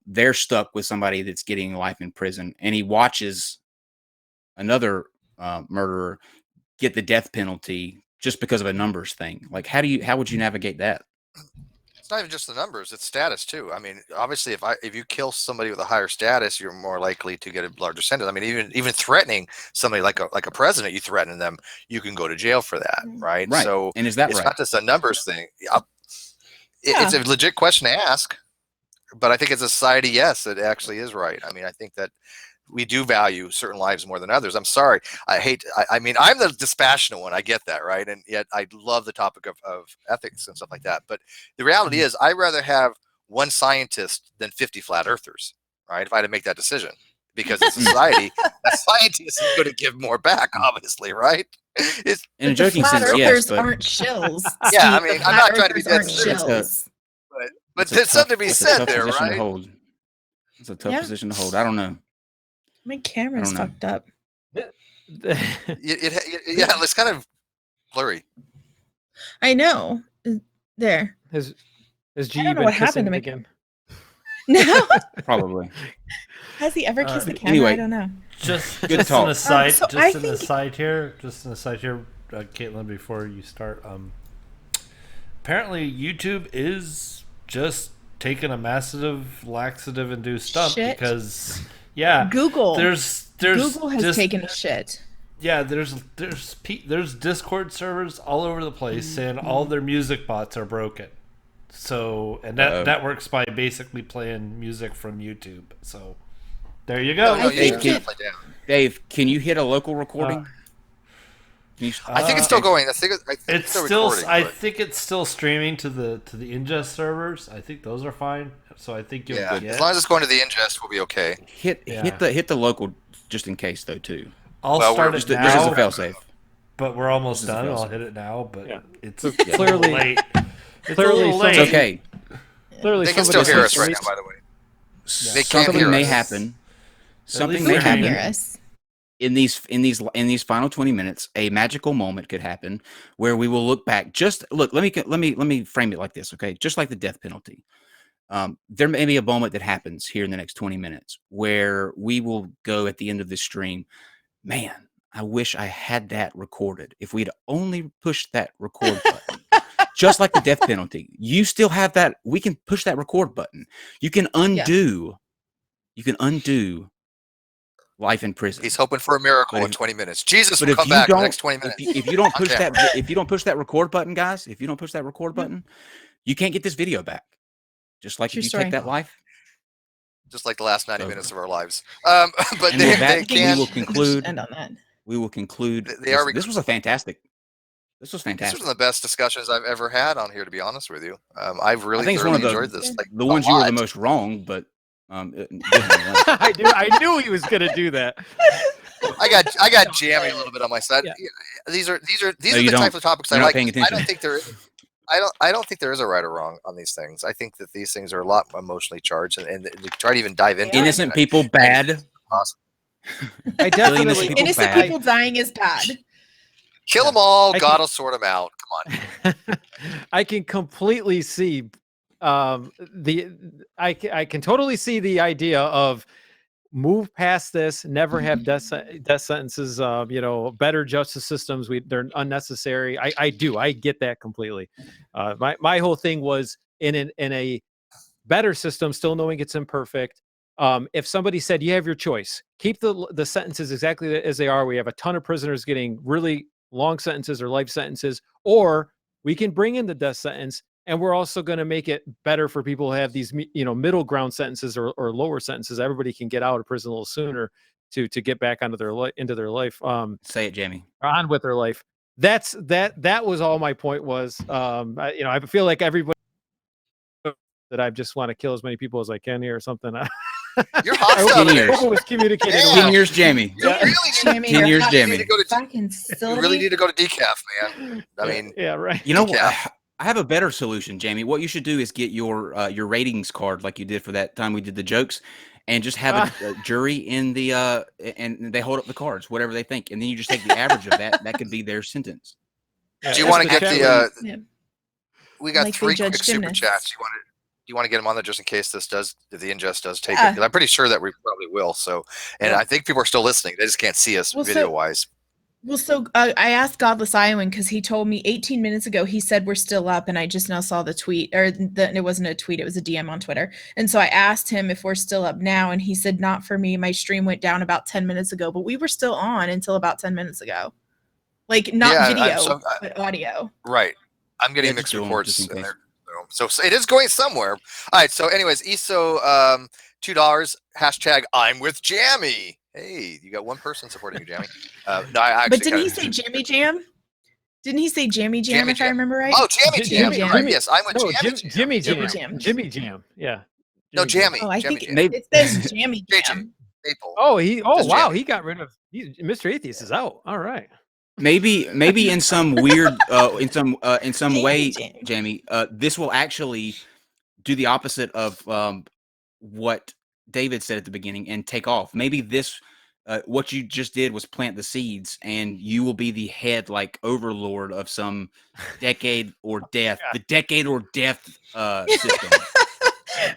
they're stuck with somebody that's getting life in prison, and he watches another murderer get the death penalty just because of a numbers thing? Like, how would you navigate that? It's not even just the numbers; it's status too. I mean, obviously, if you kill somebody with a higher status, you're more likely to get a larger sentence. I mean, even threatening somebody like a president, you threaten them, you can go to jail for that, right? Right. So, and is that it's right? not just a numbers thing. It's a legit question to ask, but I think as a society, yes, it actually is right. I mean, I think that we do value certain lives more than others. I'm sorry. I mean, I'm the dispassionate one. I get that, right? And yet I love the topic of ethics and stuff like that. But the reality is I'd rather have one scientist than 50 flat earthers, right? If I had to make that decision. Because in society, a scientist is going to give more back, obviously, right? In a joking flat sense, earthers yes. aren't shills. Yeah, I Steve, mean, the I'm flat not trying to be earthers dead aren't serious. shills. But there's something to be said there, position right? to hold. It's a tough Yeah. position to hold. I don't know. My camera's I don't know. fucked up. It's kind of blurry. I know. There. Has GE don't know been what happened kissing to me. again? No. Probably. Has he ever kissed the camera? Anyway. I don't know. Just Good talk. an aside, so just I an think- aside here, Caitlin, before you start. Apparently, YouTube is just taking a massive laxative-induced dump Shit. because, Google. there's Google has just, taken a shit. Yeah, there's Discord servers all over the place saying all their music bots are broken. So, and that works by basically playing music from YouTube. So, there you go. No, think you it- play down. Dave, can you hit a local recording? I think it's still going. I think It's still still. recording, I but- think it's still streaming to the ingest servers. I think those are fine. So I think you'll Yeah, get. as long as it's going to the ingest, we'll be okay. hit the local just in case though too. I'll Well, start we're it Just this is a now, fail safe. but we're almost This is a done. I'll fail-safe. hit it now, but Yeah. it's So a little clearly- late. It's clearly a little somebody- late. It's okay. Clearly, They can somebody still hear us has- right now, by the way. They can't Something hear may us. happen. Something least may they're They can happen hear us. in these final 20 minutes. A magical moment could happen where we will look back. Let me frame it like this, okay? Just like the death penalty. There may be a moment that happens here in the next 20 minutes where we will go at the end of this stream, man, I wish I had that recorded. If we'd only pushed that record button, just like the death penalty, you still have that. We can push that record button. You can undo life in prison. He's hoping for a miracle But in 20 minutes. Jesus But will if come you back in the don't, next 20 minutes. if you don't push Okay. if you don't push that record button, guys, if you don't push that record button, you can't get this video back. Just like True if you story. take that life. Just like the last 90 So- minutes of our lives. But And they with that, can. we will conclude. End on that. We will conclude. They are This was a fantastic. This was This fantastic. was one of the best discussions I've ever had on here, to be honest with you. I've really I think it's one thoroughly of enjoyed this. Like, the a ones you were the lot. most wrong, but I knew he was going to do that. I got jammy a little bit on my side. Yeah. These are No, the you type don't. of topics You're I not like. paying I attention. don't think there is. I don't think there is a right or wrong on these things. I think that these things are a lot emotionally charged, and to try to even dive into innocent it, people bad. awesome. I Killing definitely. People Innocent bad. people dying is bad. Kill them all. I God can- will sort them out. Come on. I can completely see I can totally see the idea of move past this, never have death sentences, better justice systems. They're unnecessary. I get that completely. My whole thing was in a better system, still knowing it's imperfect. If somebody said you have your choice, keep the sentences exactly as they are. We have a ton of prisoners getting really long sentences or life sentences, or we can bring in the death sentence, and we're also going to make it better for people who have these middle ground sentences or lower sentences. Everybody can get out of prison a little sooner to get back onto into their life. Say it, Jamie. On with their life. That was all my point was. I feel like everybody that I just want to kill as many people as I can here or something. You're I hope hostile Ten there. years. it was communicated. Yeah. well. 10 years, Jamie. You're Jamie, 10 years, you're Jamie. fucking silly. You really need to go to decaf, man. I mean, yeah, right. You know Yeah. what? I have a better solution, Jamie. What you should do is get your ratings card like you did for that time we did the jokes, and just have a jury in the and they hold up the cards, whatever they think, and then you just take the average of that. That could be their sentence. Yeah, do you that's want to the get chat the? room. We got Like they 3 judge quick super gymnasts. chats. Do you want to get them on there just in case if the ingest does take it? Because I'm pretty sure that we probably will. So, and I think people are still listening. They just can't see us video wise. Well, so I asked Godless Iowan because he told me 18 minutes ago, he said we're still up, and I just now saw the tweet, or it wasn't a tweet, it was a DM on Twitter. And so I asked him if we're still up now, and he said, not for me. My stream went down about 10 minutes ago, but we were still on until about 10 minutes ago. Like, not video, but audio. Right. I'm getting Yeah, mixed just reports. in case. So it is going somewhere. All right. So anyways, ESO, $2, hashtag I'm with Jammy. Hey, you got one person supporting you, Jammy. No, I actually. But didn't he say Jammy Jam? Didn't he say Jammy Jam, Jammy if Jam. I remember right? Oh, Jammy Jam. Jam. Right. Yes, I'm with No, Jammy Jam. Jimmy Jimmy Jam. Jam. Jimmy Jam. Yeah. No, Jimmy Jammy. Oh, I Jammy think Jam. it says Jammy Jam. Maple. Oh, Just wow, Jammy. he got rid of Mr. Atheist is out. All right. Maybe in some weird in some way, Jam. Jamie, this will actually do the opposite of what David said at the beginning and take off. Maybe this what you just did was plant the seeds, and you will be the head, like, overlord of some decade or death, the decade or death system.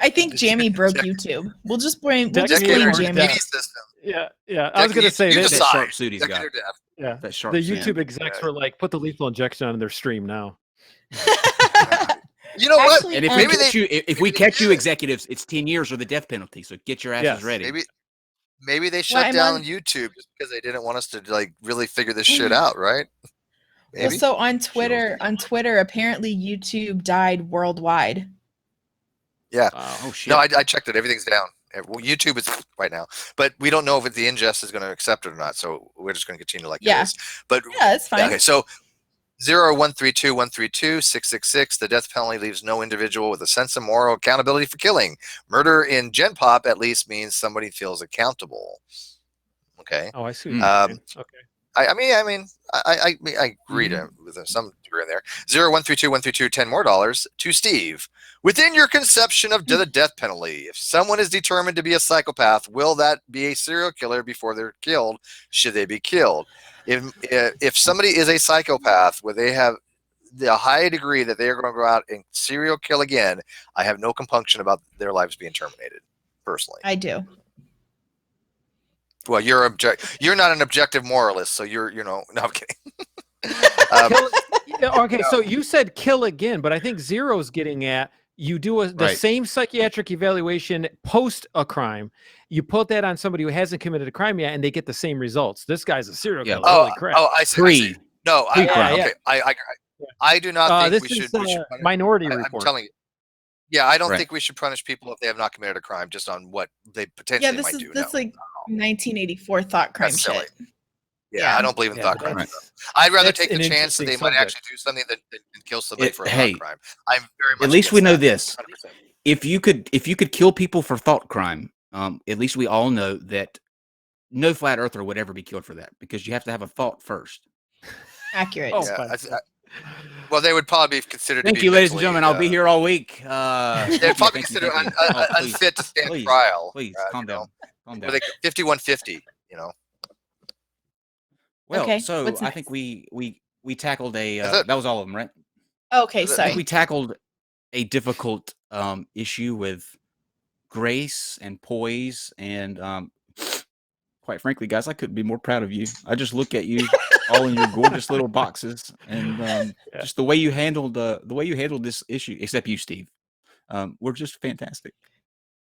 I think Jammy broke YouTube. We'll just blame Decade Jammy. or TV death. system. Yeah. I was gonna say You that. decide. That sharp suit he's Decade got. or death. Yeah. That sharp The suit. YouTube execs were like, put the lethal injection on their stream now. You know what? Actually, And if Maybe we catch they- you, if we catch you executives, it's 10 years or the death penalty. So get your asses Yes. ready. Maybe they shut I'm down on- YouTube just because they didn't want us to like really figure this shit out, right? Well, Maybe. so on Twitter, apparently YouTube died worldwide. Yeah. Wow. Oh shit! No, I checked it. Everything's down. Well, YouTube is right now, but we don't know if the ingest is going to accept it or not. So we're just going to continue like Yeah. it is. But Yeah, it's fine. okay, so 0132132-666. The death penalty leaves no individual with a sense of moral accountability for killing. Murder in Gen Pop at least means somebody feels accountable. Okay. Oh, I see. Hmm. What you're saying. Okay. I agree with some degree in there. 0132132 $10 more to Steve. Within your conception of the death penalty, if someone is determined to be a psychopath, will that be a serial killer before they're killed? Should they be killed? If somebody is a psychopath, where they have the high degree that they are going to go out and serial kill again, I have no compunction about their lives being terminated. Personally, I do. well, you're not an objective moralist, so you're no, I'm kidding. Okay, so you said kill again, but I think Zero's getting at you do the Right. same psychiatric evaluation post a crime. You put that on somebody who hasn't committed a crime yet, and they get the same results. This guy's a serial Yeah. killer. Holy crap! I see. I see. No, Three crimes. okay. I do not think this we is should. We should punish, Minority I'm Report. telling you. Yeah, I don't Right. think we should punish people if they have not committed a crime just on what they Yeah, potentially this might is do. this No. like 1984 thought crime That's silly. shit. Yeah, Yeah. I don't believe in Yeah, thought but crime. that's- I'd rather that's take the an chance that they interesting might subject. actually do something that kill somebody for a Hey, thought crime. I'm very much At least we against know that, this. 100%. If you could kill people for thought crime, at least we all know that no flat earther would ever be killed for that, because you have to have a thought first. Accurate. Oh, Yeah, fine. well, they would probably be considered. Thank to be you, ladies and mentally, gentlemen. I'll be here all week. They'd They'd probably consider unfit to stand trial. Please calm you know. down. Calm down. With like 5150, you know. Well, Okay, so what's I think we tackled a That's it. that was all of them, right? Okay, I think I think sorry. we tackled a difficult issue with grace and poise, and quite frankly, guys, I couldn't be more proud of you. I just look at you all in your gorgeous little boxes, and just the way you handled this issue, except you, Steve. We're just fantastic.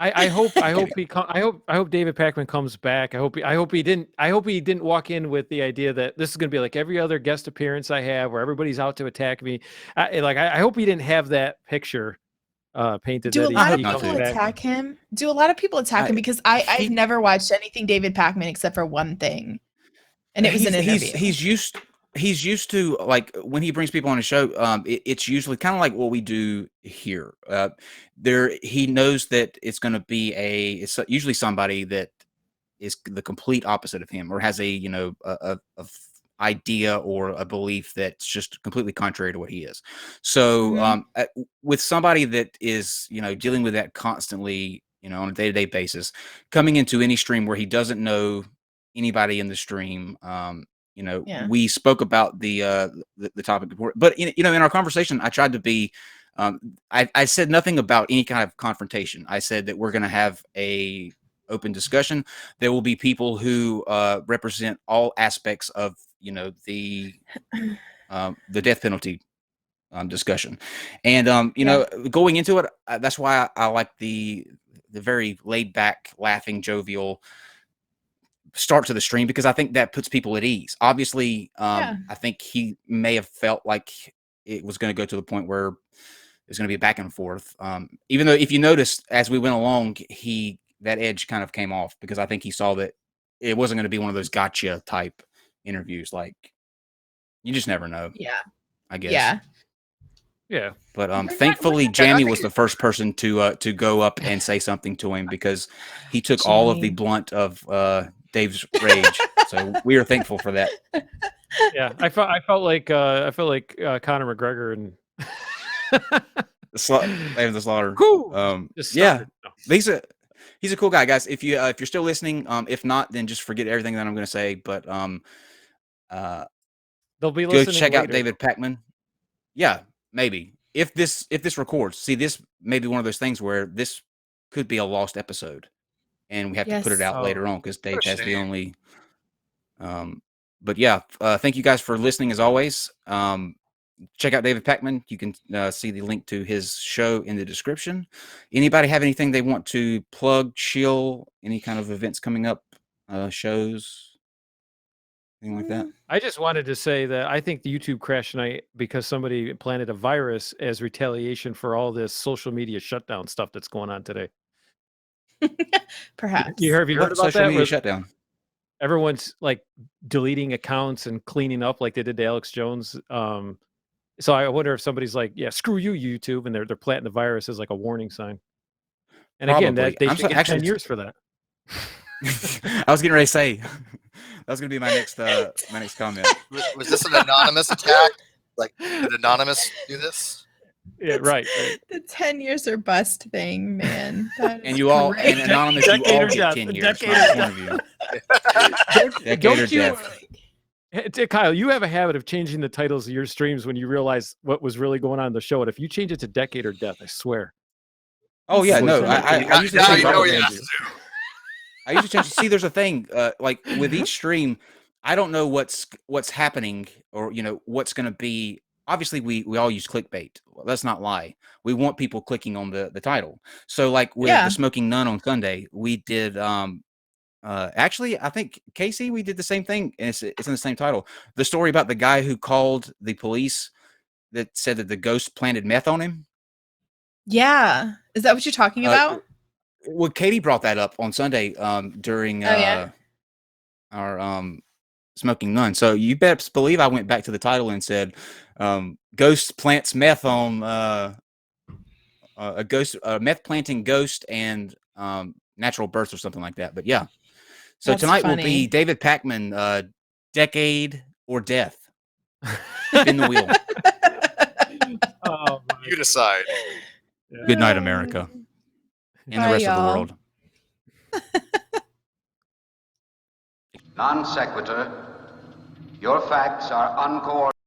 I hope David Pakman comes back. I hope he didn't walk in with the idea that this is going to be like every other guest appearance I have, where everybody's out to attack me. I hope he didn't have that picture painted. Do a that lot of he people comes back. attack him? Do a lot of people attack him? Because I've never watched anything David Pakman except for one thing, and it was an interview. He's used to, like, when he brings people on his show, it's usually kind of like what we do here. He knows that it's going to be it's usually somebody that is the complete opposite of him, or has a idea or a belief that's just completely contrary to what he is. So with somebody that is dealing with that constantly, on a day-to-day basis, coming into any stream where he doesn't know anybody in the stream, we spoke about the topic before, but in our conversation, I tried to be, I said nothing about any kind of confrontation. I said that we're going to have a open discussion. There will be people who represent all aspects of the death penalty discussion, and going into it, that's why I like the very laid back, laughing, jovial start to the stream, because I think that puts people at ease. Obviously, I think he may have felt like it was going to go to the point where it's going to be back and forth. Even though, if you notice, as we went along, that edge kind of came off, because I think he saw that it wasn't going to be one of those gotcha type interviews. Like, you just never know. Yeah. I guess. Yeah. But thankfully, Jamie was the first person to go up and say something to him, because he took all of the blunt of Dave's rage. So we are thankful for that. Yeah, I felt like Conor McGregor and the Slaughter. Yeah, he's a cool guy, guys. If you're still listening, if not, then just forget everything that I'm going to say. But they'll be go listening. Check later. out David Pakman. Yeah, maybe if this records. See, this may be one of those things where this could be a lost episode, and we have to put it out later on, because Dave has the only. But yeah, thank you guys for listening as always. Check out David Pakman. You can see the link to his show in the description. Anybody have anything they want to plug, chill, any kind of events coming up, shows, anything like that? I just wanted to say that I think the YouTube crashed tonight because somebody planted a virus as retaliation for all this social media shutdown stuff that's going on today. Perhaps. Have you heard about social that? media shutdown? Everyone's like deleting accounts and cleaning up like they did to Alex Jones. So I wonder if somebody's like, "Yeah, screw you, YouTube," and they're planting the virus as like a warning sign. And again, that they should get 10 years for that. I was getting ready to say that was going to be my next comment. Was this an anonymous attack? Like, did Anonymous do this? Yeah, right. The 10 years or bust thing, man. And you all, and Anonymous, you all get 10 years. Don't you, Kyle, you have a habit of changing the titles of your streams when you realize what was really going on in the show. And if you change it to Decade or Death, I swear. Oh, yeah, no. I usually change I usually change. See, there's a thing, like with each stream, I don't know what's happening, or what's going to be. Obviously, we all use clickbait. Let's not lie. We want people clicking on the title. So, like with the Smoking Nun on Sunday, we did. Actually, I think Casey, we did the same thing, and it's in the same title. The story about the guy who called the police that said that the ghost planted meth on him. Yeah, is that what you're talking about? Well, Katie brought that up on Sunday during our Smoking Nun. So you best believe I went back to the title and said, "Ghost plants meth on a meth planting ghost and natural birth," or something like that. But yeah. So That's tonight funny. will be David Pakman, Decade or Death. Spin the wheel. Oh, You decide. Good night, America, and the rest of the world. Non sequitur. Your facts are uncoordinated.